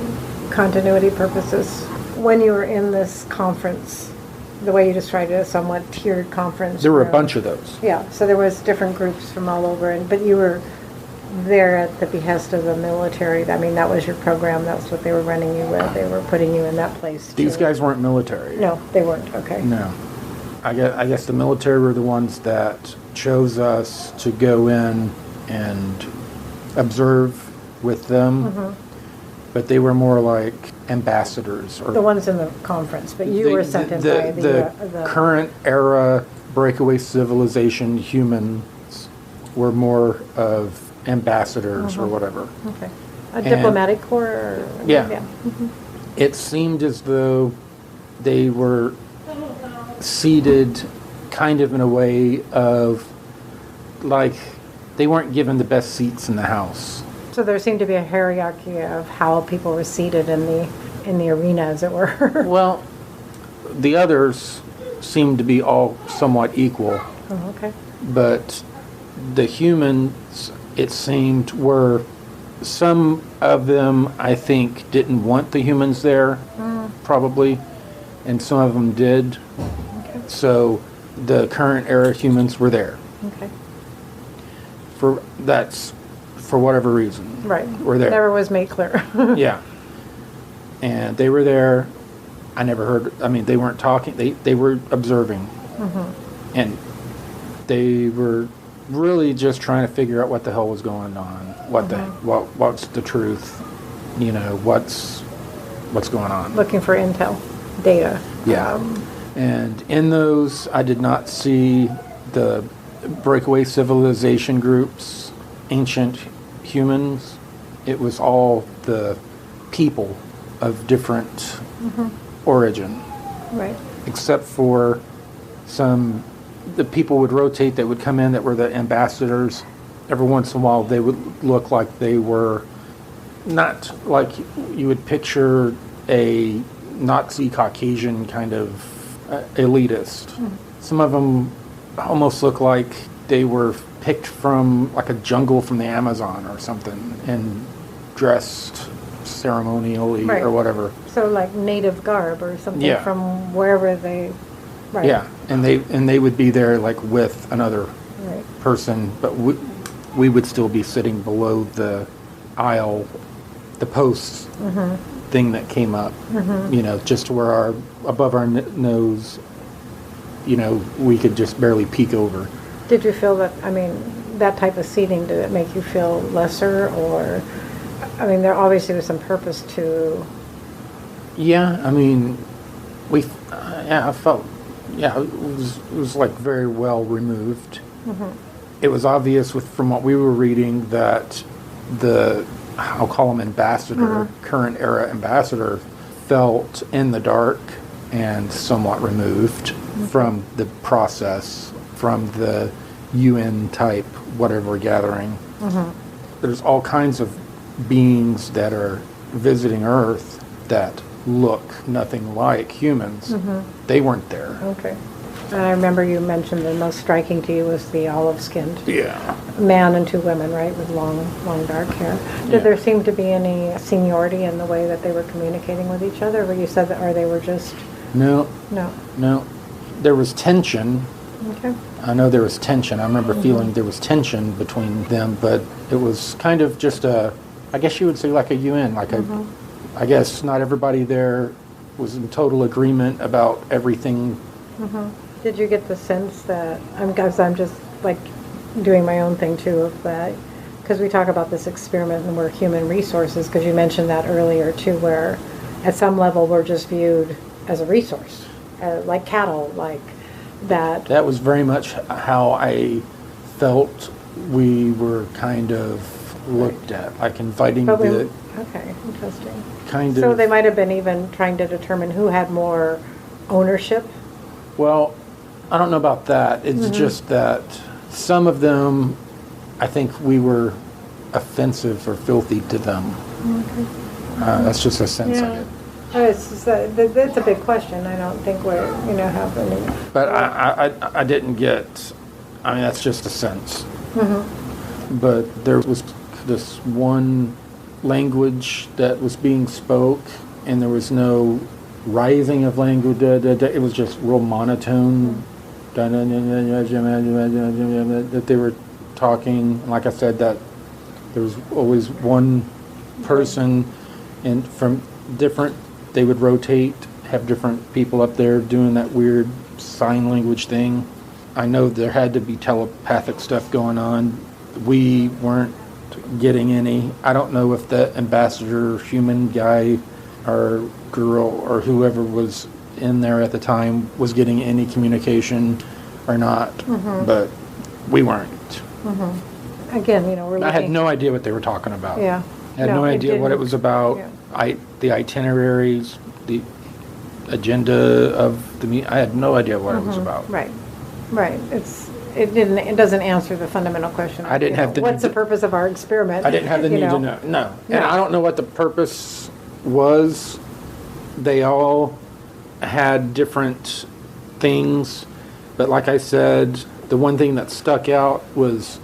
continuity purposes, when you were in this conference, the way you described it, a somewhat tiered conference. There were a bunch of those. Yeah, so there was different groups from all over, but you were there at the behest of the military. I mean, that was your program. That's what they were running you with. They were putting you in that place. These guys weren't military. No, they weren't. Okay. No. I guess the military were the ones that chose us to go in and observe with them, but they were more like ambassadors. Or the ones in the conference, but you were sent in by the current era breakaway civilization humans were more of ambassadors or whatever. Okay. A diplomatic corps? Or, yeah. It seemed as though they were seated kind of in a way of like they weren't given the best seats in the house. So there seemed to be a hierarchy of how people were seated in the arena, as it were. Well, the others seemed to be all somewhat equal. Oh, okay. But the humans, it seemed, were, some of them, I think, didn't want the humans there, probably, and some of them did. Okay. So the current era humans were there. Okay. For whatever reason. Right. Were there. Never was made clear. Yeah. And they were there. I never heard, they weren't talking, they were observing. And they were really just trying to figure out what the hell was going on, what's the truth, what's going on. Looking for intel, data. Yeah. And in those, I did not see the breakaway civilization groups, ancient humans. It was all the people of different origin. Right. Except for the people would rotate that would come in that were the ambassadors. Every once in a while they would look like they were not like you would picture a Nazi Caucasian kind of elitist. Some of them almost look like they were picked from like a jungle from the Amazon or something and dressed ceremonially or whatever. So like native garb or something from wherever they. Right. Yeah, and they would be there like with another person, but we would still be sitting below the aisle, the post thing that came up, just to where above our nose, we could just barely peek over. Did you feel that, that type of seating, did it make you feel lesser or, there obviously was some purpose to... Yeah, I felt, it was like very well removed. It was obvious from what we were reading that I'll call him ambassador, current era ambassador, felt in the dark and somewhat removed from the process, from the UN type whatever gathering. There's all kinds of beings that are visiting Earth that look nothing like humans. They weren't there. Okay. And I remember you mentioned the most striking to you was the olive-skinned man and 2 women, right, with long dark hair. Did there seem to be any seniority in the way that they were communicating with each other, or you said that, or they were just... No. There was tension. Okay. I know there was tension. I remember feeling there was tension between them, but it was kind of just I guess you would say like a UN, like I guess not everybody there was in total agreement about everything. Did you get the sense that, because I'm just like doing my own thing too of that, because we talk about this experiment and we're human resources, because you mentioned that earlier too, where at some level we're just viewed as a resource, like cattle, like that. That was very much how I felt we were kind of looked at, like inviting the... Okay, interesting. Kind of... So they might have been even trying to determine who had more ownership? Well, I don't know about that. It's just that some of them, I think we were offensive or filthy to them. Okay. That's just a sense of it. It's just that's a big question. I don't think we're, have any... But I didn't get... I mean, that's just a sense. But there was this one language that was being spoke, and there was no rising of language. It was just real monotone. That they were talking. Like I said, that there was always one person, and from different, they would rotate, have different people up there doing that weird sign language thing. I know there had to be telepathic stuff going on. We weren't getting any. I don't know if the ambassador, human guy or girl or whoever was in there at the time was getting any communication or not, but we weren't. Again, we're looking... I had no idea what they were talking about. Yeah. I had no idea what it was about. Yeah. The itineraries, the agenda of the meeting. I had no idea what it was about. Right. It doesn't answer the fundamental question. I didn't have the what's the purpose of our experiment? I didn't have the need to know. No. And I don't know what the purpose was. They all had different things, but like I said, the one thing that stuck out was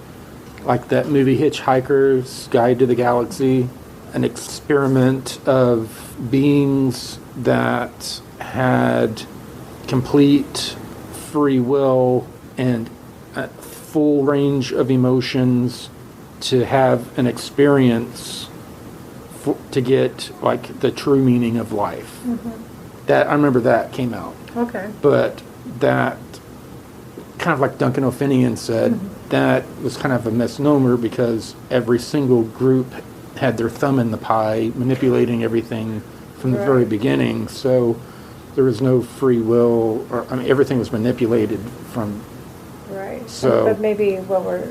like that movie Hitchhiker's Guide to the Galaxy, an experiment of beings that had complete free will and a full range of emotions to have an experience to get like the true meaning of life. That I remember that came out. Okay. But that, kind of like Duncan O'Finian said, that was kind of a misnomer because every single group had their thumb in the pie, manipulating everything from the very beginning. So there was no free will, or I mean, everything was manipulated from. Right. So, but maybe what we're,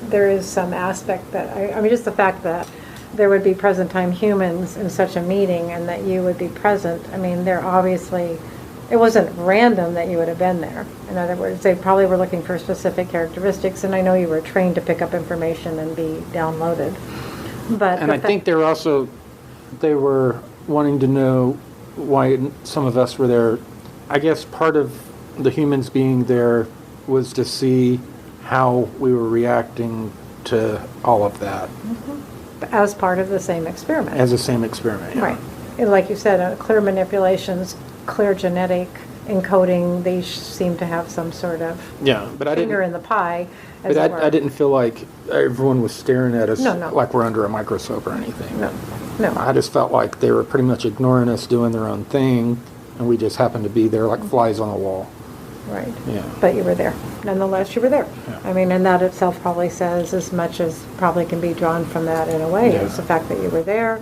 there is some aspect that I mean, just the fact that there would be present time humans in such a meeting and that you would be present. I mean, they're obviously, it wasn't random that you would have been there. In other words, they probably were looking for specific characteristics, and I know you were trained to pick up information and be downloaded. But and I think they were wanting to know why some of us were there. I guess part of the humans being there was to see how we were reacting to all of that. As part of the same experiment. As the same experiment, yeah. Right. And like you said, clear manipulations, clear genetic encoding, they seem to have some sort of finger in the pie. But I didn't feel like everyone was staring at us No. like we're under a microscope or anything. No. I just felt like they were pretty much ignoring us doing their own thing, and we just happened to be there like flies on a wall. Right. Yeah. But you were there. Nonetheless, you were there. Yeah. I mean, and that itself probably says as much as probably can be drawn from that in a way, is the fact that you were there.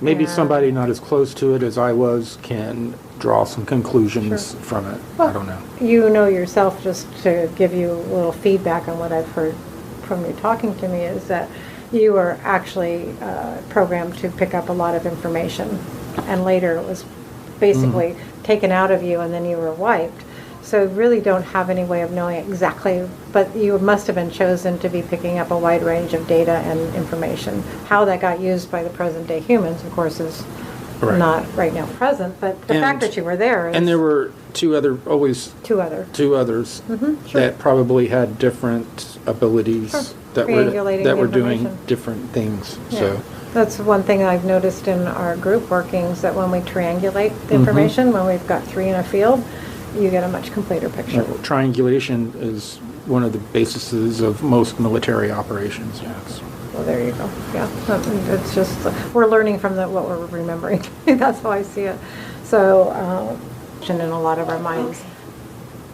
Maybe somebody not as close to it as I was can draw some conclusions from it. Well, I don't know. You know yourself, just to give you a little feedback on what I've heard from you talking to me, is that you were actually programmed to pick up a lot of information, and later it was basically taken out of you and then you were wiped. So really don't have any way of knowing exactly, but you must have been chosen to be picking up a wide range of data and information. How that got used by the present day humans, of course, is not right now present, but the fact that you were there is... And there were two others that probably had different abilities that were doing different things. Yeah. So that's one thing I've noticed in our group workings, that when we triangulate the information, when we've got three in a field, you get a much completer picture. Triangulation is one of the bases of most military operations. Yes. Well, there you go. Yeah, it's just we're learning from what we're remembering. That's how I see it. So, in a lot of our minds.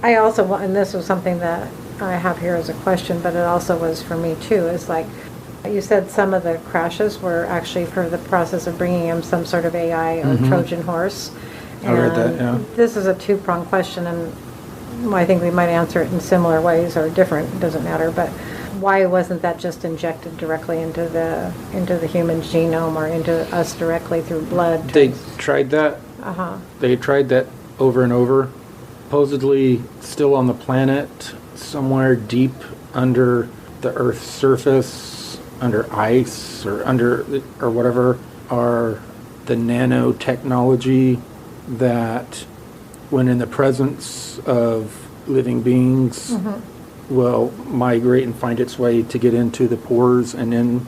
I also, and this was something that I have here as a question, but it also was for me too. Is like you said, some of the crashes were actually for the process of bringing in some sort of AI or Trojan horse. I read that, And yeah. this is a two-pronged question, and I think we might answer it in similar ways or different, it doesn't matter, but why wasn't that just injected directly into the human genome or into us directly through blood? They tried that. Uh-huh. They tried that over and over. Supposedly still on the planet, somewhere deep under the Earth's surface, under ice or or whatever, are the nanotechnology that, when in the presence of living beings, will migrate and find its way to get into the pores. And then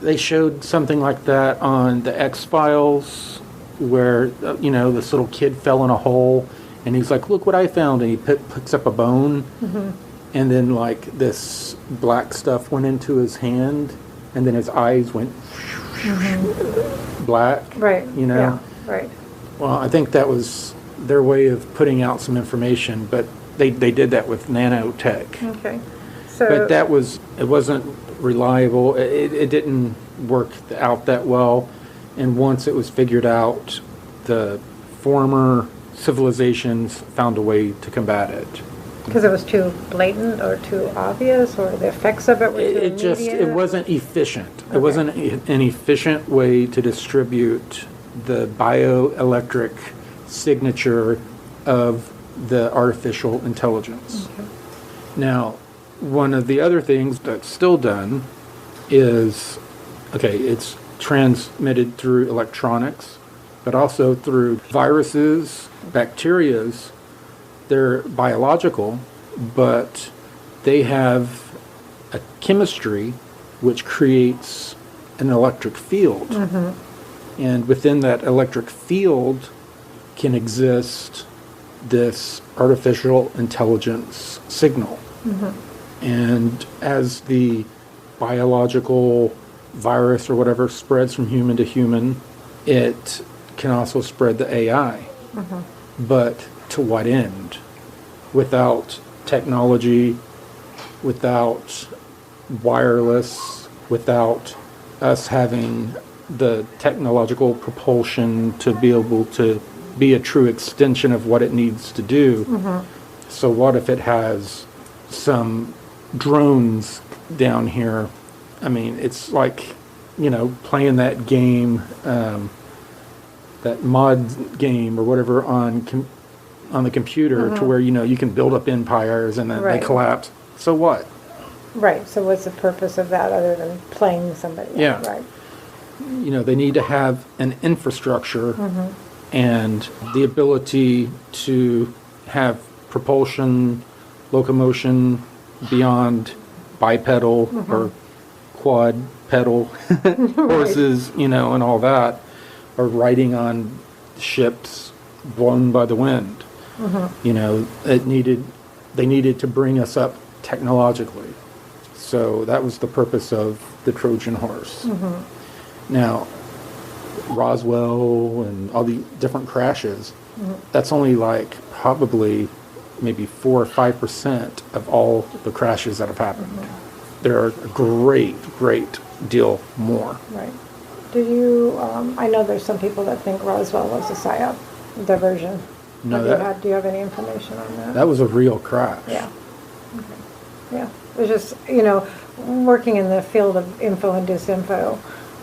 they showed something like that on the X-Files, where this little kid fell in a hole and he's like, look what I found, and he picks up a bone, and then like this black stuff went into his hand, and then his eyes went black. Right. Yeah, right. Well, I think that was their way of putting out some information, but they did that with nanotech. Okay. So, But it wasn't reliable. It didn't work out that well. And once it was figured out, the former civilizations found a way to combat it. because it was too blatant or too obvious, or the effects of it were too immediate? It wasn't efficient. It wasn't an efficient way to distribute the bioelectric signature of the artificial intelligence. Okay. Now, one of the other things that's still done is, it's transmitted through electronics, but also through viruses, bacterias. They're biological, but they have a chemistry which creates an electric field. Mm-hmm. And within that electric field can exist this artificial intelligence signal. Mm-hmm. And as the biological virus or whatever spreads from human to human, it can also spread the AI. Mm-hmm. But to what end? Without technology, without wireless, without us having the technological propulsion to be able to be a true extension of what it needs to do. Mm-hmm. So what if it has some drones down here? I mean, it's like, playing that game, that mod game or whatever on the computer, to where, you can build up empires and then Right. they collapse. So what? Right, so what's the purpose of that other than playing somebody? Yeah. Right. They need to have an infrastructure Mm-hmm. and the ability to have propulsion, locomotion beyond bipedal or quadpedal horses, and all that, or riding on ships blown by the wind. Mm-hmm. They needed to bring us up technologically. So that was the purpose of the Trojan horse. Mm-hmm. Now, Roswell and all the different crashes, that's only like probably maybe 4 or 5% of all the crashes that have happened. There are a great deal more. Right. Do you, I know there's some people that think Roswell was a PSYOP diversion. No, Do you have any information on that? that was a real crash. Yeah. Okay. Yeah. It's just, working in the field of info and disinfo,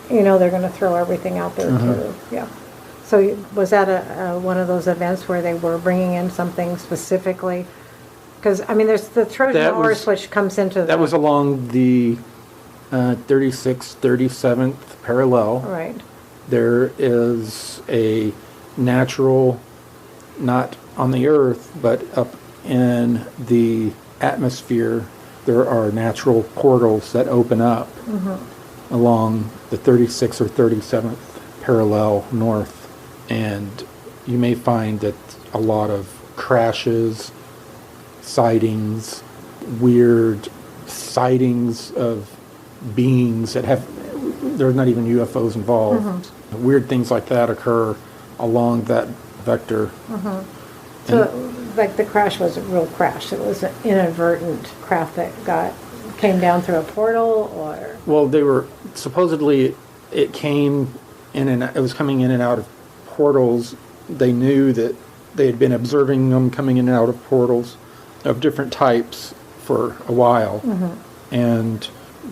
they're going to throw everything out there too. Yeah. So was that one of those events where they were bringing in something specifically? Because, there's the Trojan horse, which comes into That was along the 36th, 37th parallel. Right. There is a natural, not on the Earth, but up in the atmosphere, there are natural portals that open up along the 36th or 37th parallel north. And you may find that a lot of crashes, sightings, weird sightings of beings that there's not even UFOs involved. Weird things like that occur along that vector. So, like, the crash was a real crash. It was an inadvertent craft that came down through a portal, or? Well, they were supposedly, it was coming in and out of portals they knew that they had been observing them coming in and out of portals of different types for a while. And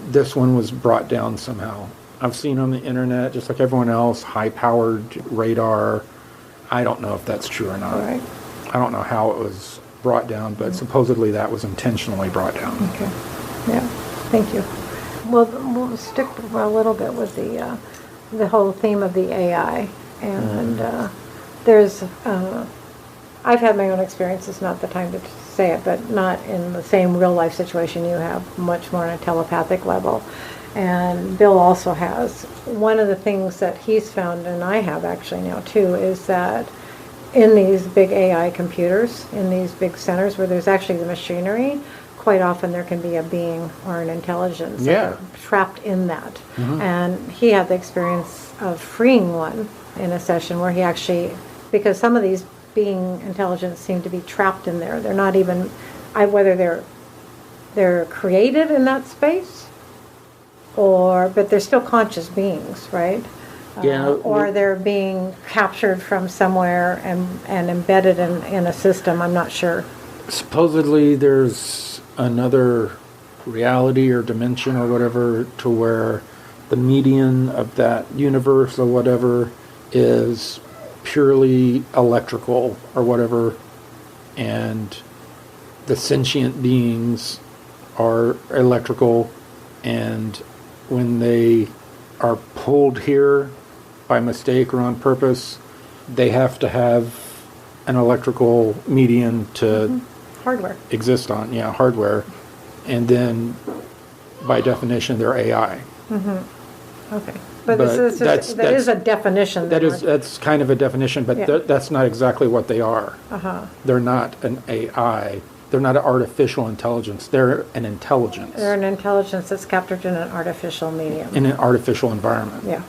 this one was brought down somehow. I've seen on the internet, just like everyone else, high-powered radar. I don't know if that's true or not. Right. I don't know how it was brought down, but supposedly that was intentionally brought down. Okay. Yeah. Thank you. Well, we'll stick a little bit with the whole theme of the AI, and there's. I've had my own experience. It's not the time to say it, but not in the same real life situation you have. Much more on a telepathic level, and Bill also has. One of the things that he's found, and I have actually now too, is that in these big AI computers, in these big centers where there's actually the machinery, quite often there can be a being or an intelligence trapped in that. And he had the experience of freeing one in a session where he actually, because some of these being intelligence seem to be trapped in there. They're not even, whether they're created in that space, but they're still conscious beings, right? Or they're being captured from somewhere and embedded in a system. I'm not sure. Supposedly there's another reality or dimension or whatever to where the median of that universe or whatever is purely electrical or whatever, and the sentient beings are electrical, and when they are pulled here by mistake or on purpose, they have to have an electrical medium to hardware exist on, hardware, and then by definition they're AI. Okay. But that is a definition. That's kind of a definition, but that's not exactly what they are. They're not an AI. They're not an artificial intelligence. They're an intelligence. They're an intelligence that's captured in an artificial medium. In an artificial environment. Yeah.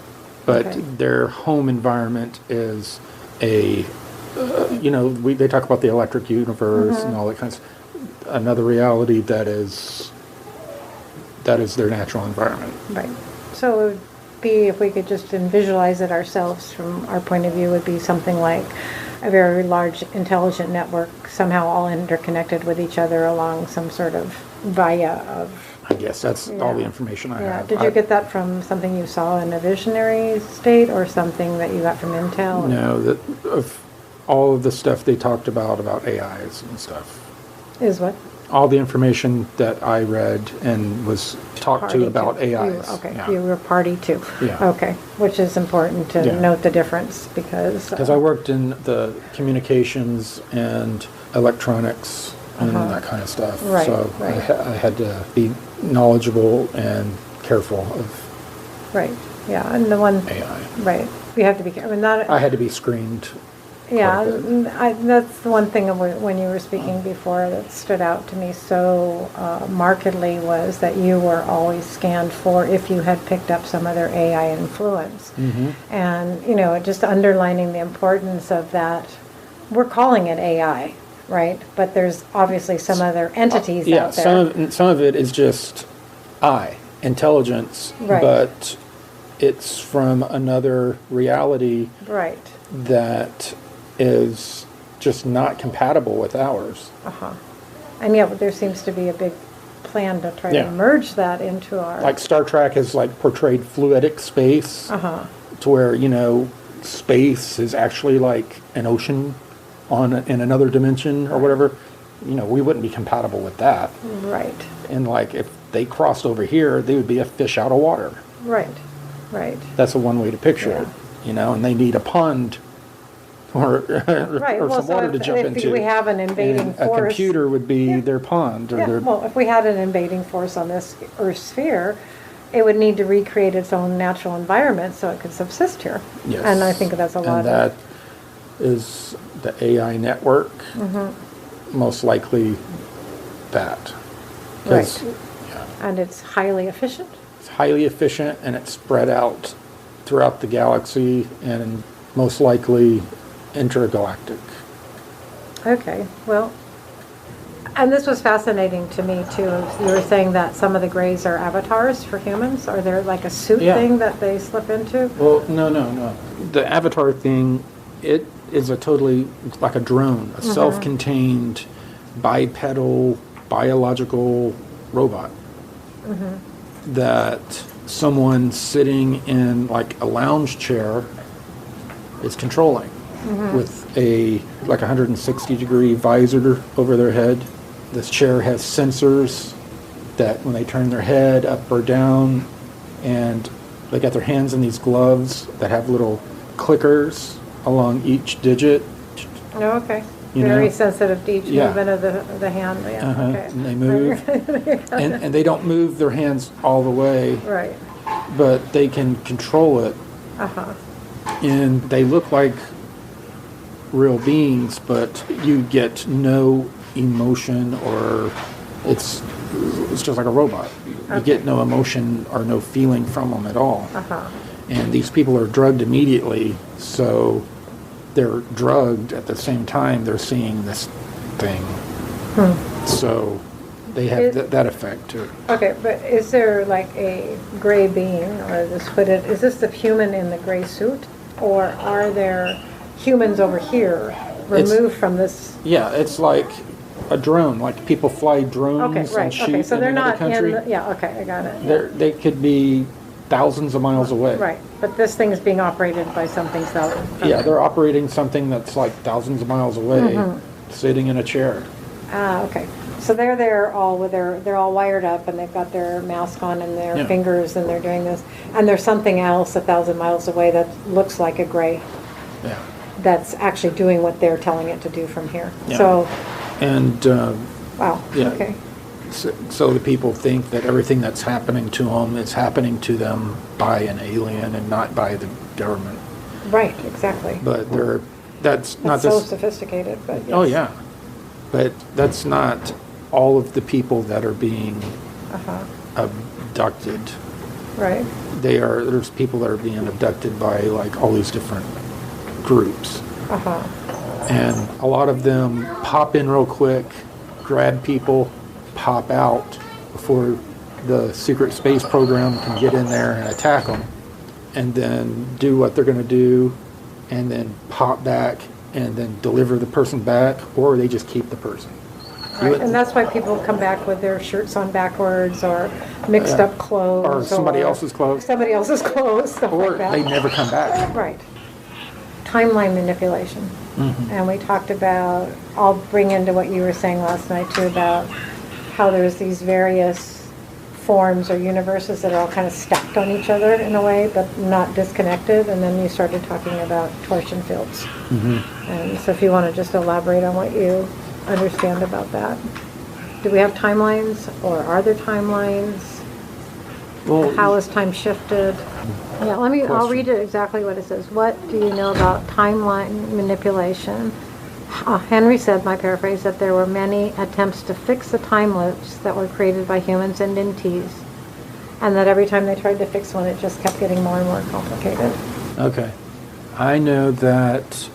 But their home environment is they talk about the electric universe and all that kind of stuff. Another reality that is their natural environment. Right. So it would be, if we could just visualize it ourselves from our point of view, would be something like a very large intelligent network, somehow all interconnected with each other along some sort of via of... I guess that's all the information I have. Did you get that from something you saw in a visionary state or something that you got from Intel? No, of all of the stuff they talked about AIs and stuff. Is what? All the information that I read and was talked to about AIs. You were party to. Yeah. Okay, which is important to note the difference because I worked in the communications and electronics and that kind of stuff. Right, so right. I had to be knowledgeable and careful of and the one AI. Right. You have to be careful. I had to be screened. That's the one thing when you were speaking before that stood out to me so markedly was that you were always scanned for if you had picked up some other AI influence. And, just underlining the importance of that. We're calling it AI, right? But there's obviously some other entities out there. Some of it is just intelligence, but it's from another reality that is just not compatible with ours. And but there seems to be a big plan to try to merge that into our... Like Star Trek has portrayed fluidic space to where, space is actually like an ocean in another dimension or whatever. We wouldn't be compatible with that. Right. And if they crossed over here, they would be a fish out of water. Right. That's a one way to picture it, and they need a pond or some water to jump into. If we have an invading force... A computer would be their pond. Or if we had an invading force on this Earth sphere, it would need to recreate its own natural environment so it could subsist here. Yes. And I think that's a lot of... And that is the AI network, most likely that. Right. And it's highly efficient? It's highly efficient, and it's spread out throughout the galaxy, and most likely intergalactic. Okay, well, and this was fascinating to me too. You were saying that some of the grays are avatars for humans. Are there a suit thing that they slip into? Well, no. The avatar thing, it is a totally, like a drone, a self-contained, bipedal, biological robot that someone sitting in like a lounge chair is controlling with a like 160-degree visor over their head. This chair has sensors that when they turn their head up or down, and they got their hands in these gloves that have little clickers along each digit. Oh, okay. You Very know? sensitive to each Yeah. movement of the hand. Yeah, okay. And they move, and they don't move their hands all the way, Right. but they can control it, Uh-huh. and they look like real beings, but you get no emotion, or it's just like a robot. You get no emotion or no feeling from them at all. Uh-huh. And these people are drugged immediately, so they're drugged at the same time they're seeing this thing. So they have that effect too. Okay, but is there like a gray being or this hooded, is this the human in the gray suit? Or are there humans over here removed from this? Yeah, it's like a drone, like people fly drones Okay, and right, shoot okay, so in they're another not country. yeah, okay, I got it. They could be thousands of miles away. Right, but this thing's being operated by something south. Yeah, they're operating something that's like thousands of miles away, sitting in a chair. Ah, okay. So they're there all with they're all wired up and they've got their mask on and their Yeah. fingers and they're doing this. And there's something else 1,000 miles away that looks like a gray Yeah. that's actually doing what they're telling it to do from here. Yeah. So, And wow, Yeah. okay. so the people think that everything that's happening to them is happening to them by an alien and not by the government. Right, exactly. But that's not It's so this. sophisticated, but yes. Oh yeah, but that's not all of the people that are being Uh-huh, abducted. right. There's people that are being abducted by like all these different groups, Uh-huh, and a lot of them pop in real quick, grab people, pop out before the secret space program can get in there and attack them, and then do what they're going to do, and then pop back and then deliver the person back, or they just keep the person. right. And that's why people come back with their shirts on backwards or mixed up clothes. Or somebody else's clothes. Somebody else's clothes, stuff Or like that. they never come back. Right. Timeline manipulation. And we talked about, I'll bring into what you were saying last night too, about how there's these various forms or universes that are all kind of stacked on each other in a way, but not disconnected. And then you started talking about torsion fields. And so if you want to just elaborate on what you understand about that. Do we have timelines, or are there timelines? Well, How is time shifted? Yeah, I'll read it exactly what it says. What do you know about timeline manipulation? Henry said, my paraphrase, that there were many attempts to fix the time loops that were created by humans and entities, and that every time they tried to fix one, it just kept getting more and more complicated. okay. I know that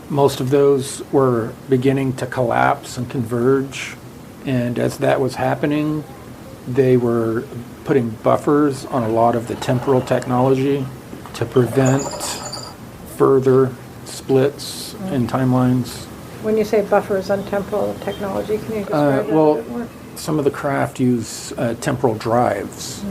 most of those were beginning to collapse and converge, and as that was happening, they were putting buffers on a lot of the temporal technology to prevent further splits in timelines. When you say buffers on temporal technology, can you describe that a bit more? Some of the craft use temporal drives,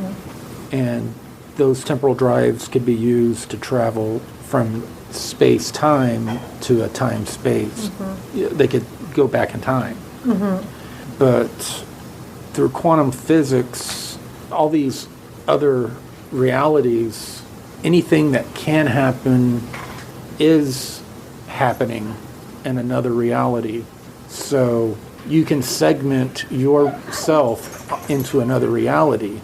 and those temporal drives could be used to travel from space-time to a time-space. Yeah, they could go back in time. But through quantum physics, all these other realities, anything that can happen is happening in another reality. So you can segment yourself into another reality,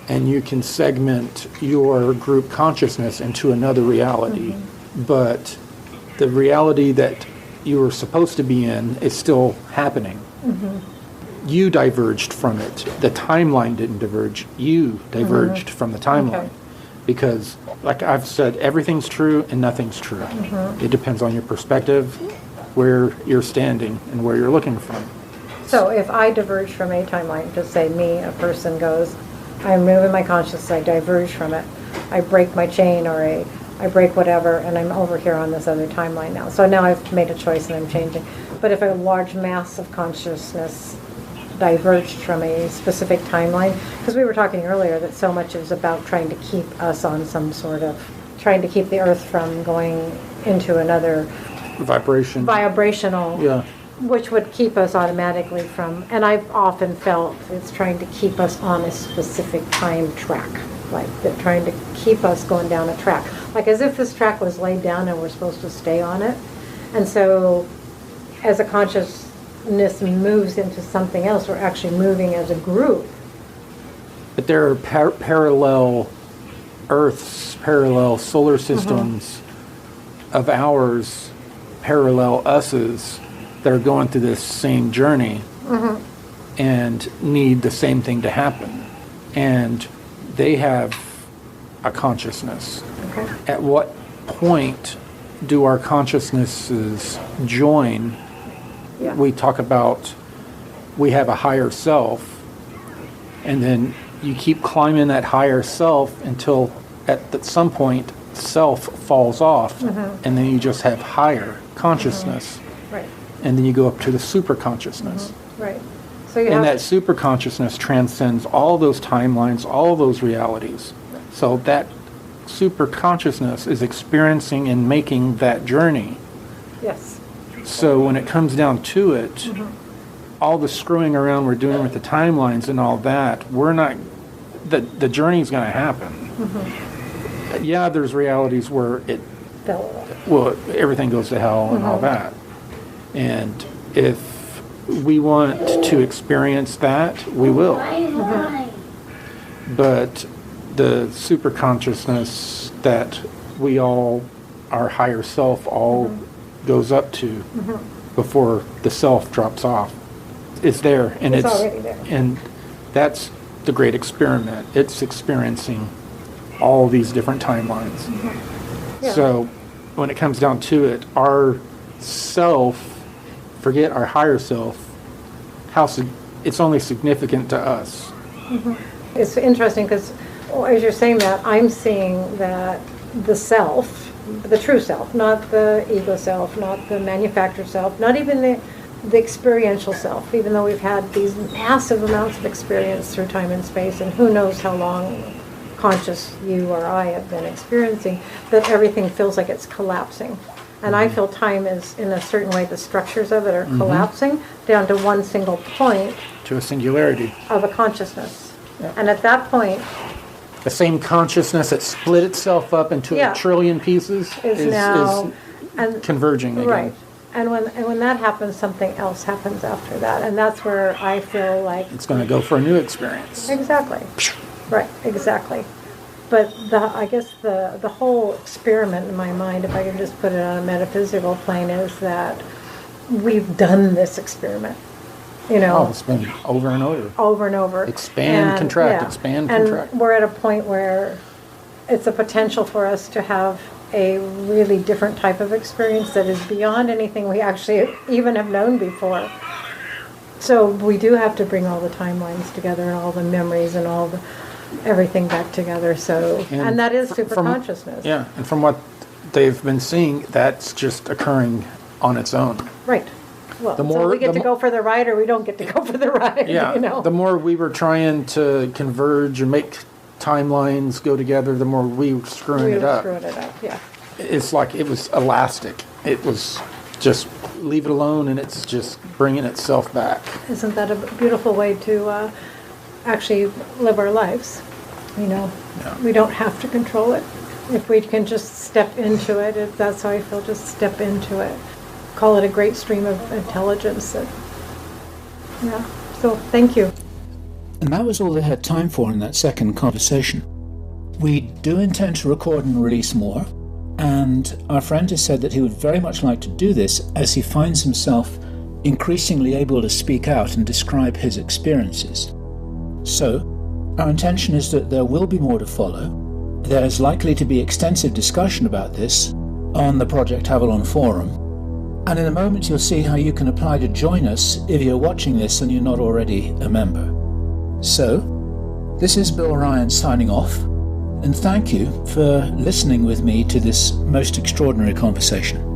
and you can segment your group consciousness into another reality. But the reality that you were supposed to be in is still happening. You diverged from it. The timeline didn't diverge. You diverged from the timeline. Okay. Because, like I've said, everything's true and nothing's true. It depends on your perspective, where you're standing, and where you're looking from. So if I diverge from a timeline, just say me, a person goes, I'm moving my consciousness, I diverge from it, I break my chain, or I break whatever, and I'm over here on this other timeline now. So now I've made a choice and I'm changing. But if a large mass of consciousness diverged from a specific timeline, because we were talking earlier that so much is about trying to keep us on some sort of, trying to keep the Earth from going into another vibrational, Yeah. which would keep us automatically from, and I've often felt it's trying to keep us on a specific time track, like that, trying to keep us going down a track, like as if this track was laid down and we're supposed to stay on it. And so as a consciousness moves into something else, we're actually moving as a group. But there are parallel Earths, parallel solar systems of ours, parallel us's that are going through this same journey and need the same thing to happen. And they have a consciousness. Okay. At what point do our consciousnesses join? Yeah. We talk about we have a higher self, and then you keep climbing that higher self until at some point self falls off, and then you just have higher consciousness. Right. And then you go up to the super consciousness. Right. So you And have that super consciousness transcends all those timelines, all those realities. So that super consciousness is experiencing and making that journey. yes. So when it comes down to it, all the screwing around we're doing with the timelines and all that, we're not, the journey's going to happen. Yeah, there's realities where it, well, everything goes to hell and all that. And if we want to experience that, we will. But the super consciousness that we all, our higher self, all goes up to before the self drops off, is there. And It's already there. And that's the great experiment. It's experiencing all these different timelines. Yeah. So when it comes down to it, our self, forget our higher self, it's only significant to us. It's interesting because as you're saying that, I'm seeing that the self, the true self, not the ego self, not the manufactured self, not even the experiential self, even though we've had these massive amounts of experience through time and space, and who knows how long conscious you or I have been experiencing, that everything feels like it's collapsing. And I feel time is, in a certain way, the structures of it are collapsing down to one single point To a singularity. of a consciousness. And at that point The same consciousness that split itself up into Yeah. a trillion pieces is now is converging again. right. And when that happens, something else happens after that. And that's where I feel like It's going to go for a new experience. exactly. Right, exactly. But I guess the whole experiment in my mind, if I can just put it on a metaphysical plane, is that we've done this experiment, Oh, it's been over and over. over and over. Expand, contract, expand, contract. And we're at a point where it's a potential for us to have a really different type of experience that is beyond anything we actually even have known before. So we do have to bring all the timelines together and all the memories and all the everything back together. So and that is super consciousness. Yeah, and from what they've been seeing, that's just occurring on its own. Right. Well, The so more- we get the to mo- go for the ride, or we don't get to go for the ride. Yeah, You know. the more we were trying to converge and make timelines go together, the more we were screwing we it were up. screwing it up. Yeah. It's like it was elastic. It was just leave it alone, and it's just bringing itself back. Isn't that a beautiful way to actually live our lives? You know, Yeah. we don't have to control it. If we can just step into it, that's how I feel, just step into it. Call it a great stream of intelligence. Yeah, so thank you. And that was all they had time for in that second conversation. We do intend to record and release more, and our friend has said that he would very much like to do this as he finds himself increasingly able to speak out and describe his experiences. So, our intention is that there will be more to follow. There is likely to be extensive discussion about this on the Project Avalon forum, and in a moment you'll see how you can apply to join us if you're watching this and you're not already a member. So, this is Bill Ryan signing off. And thank you for listening with me to this most extraordinary conversation.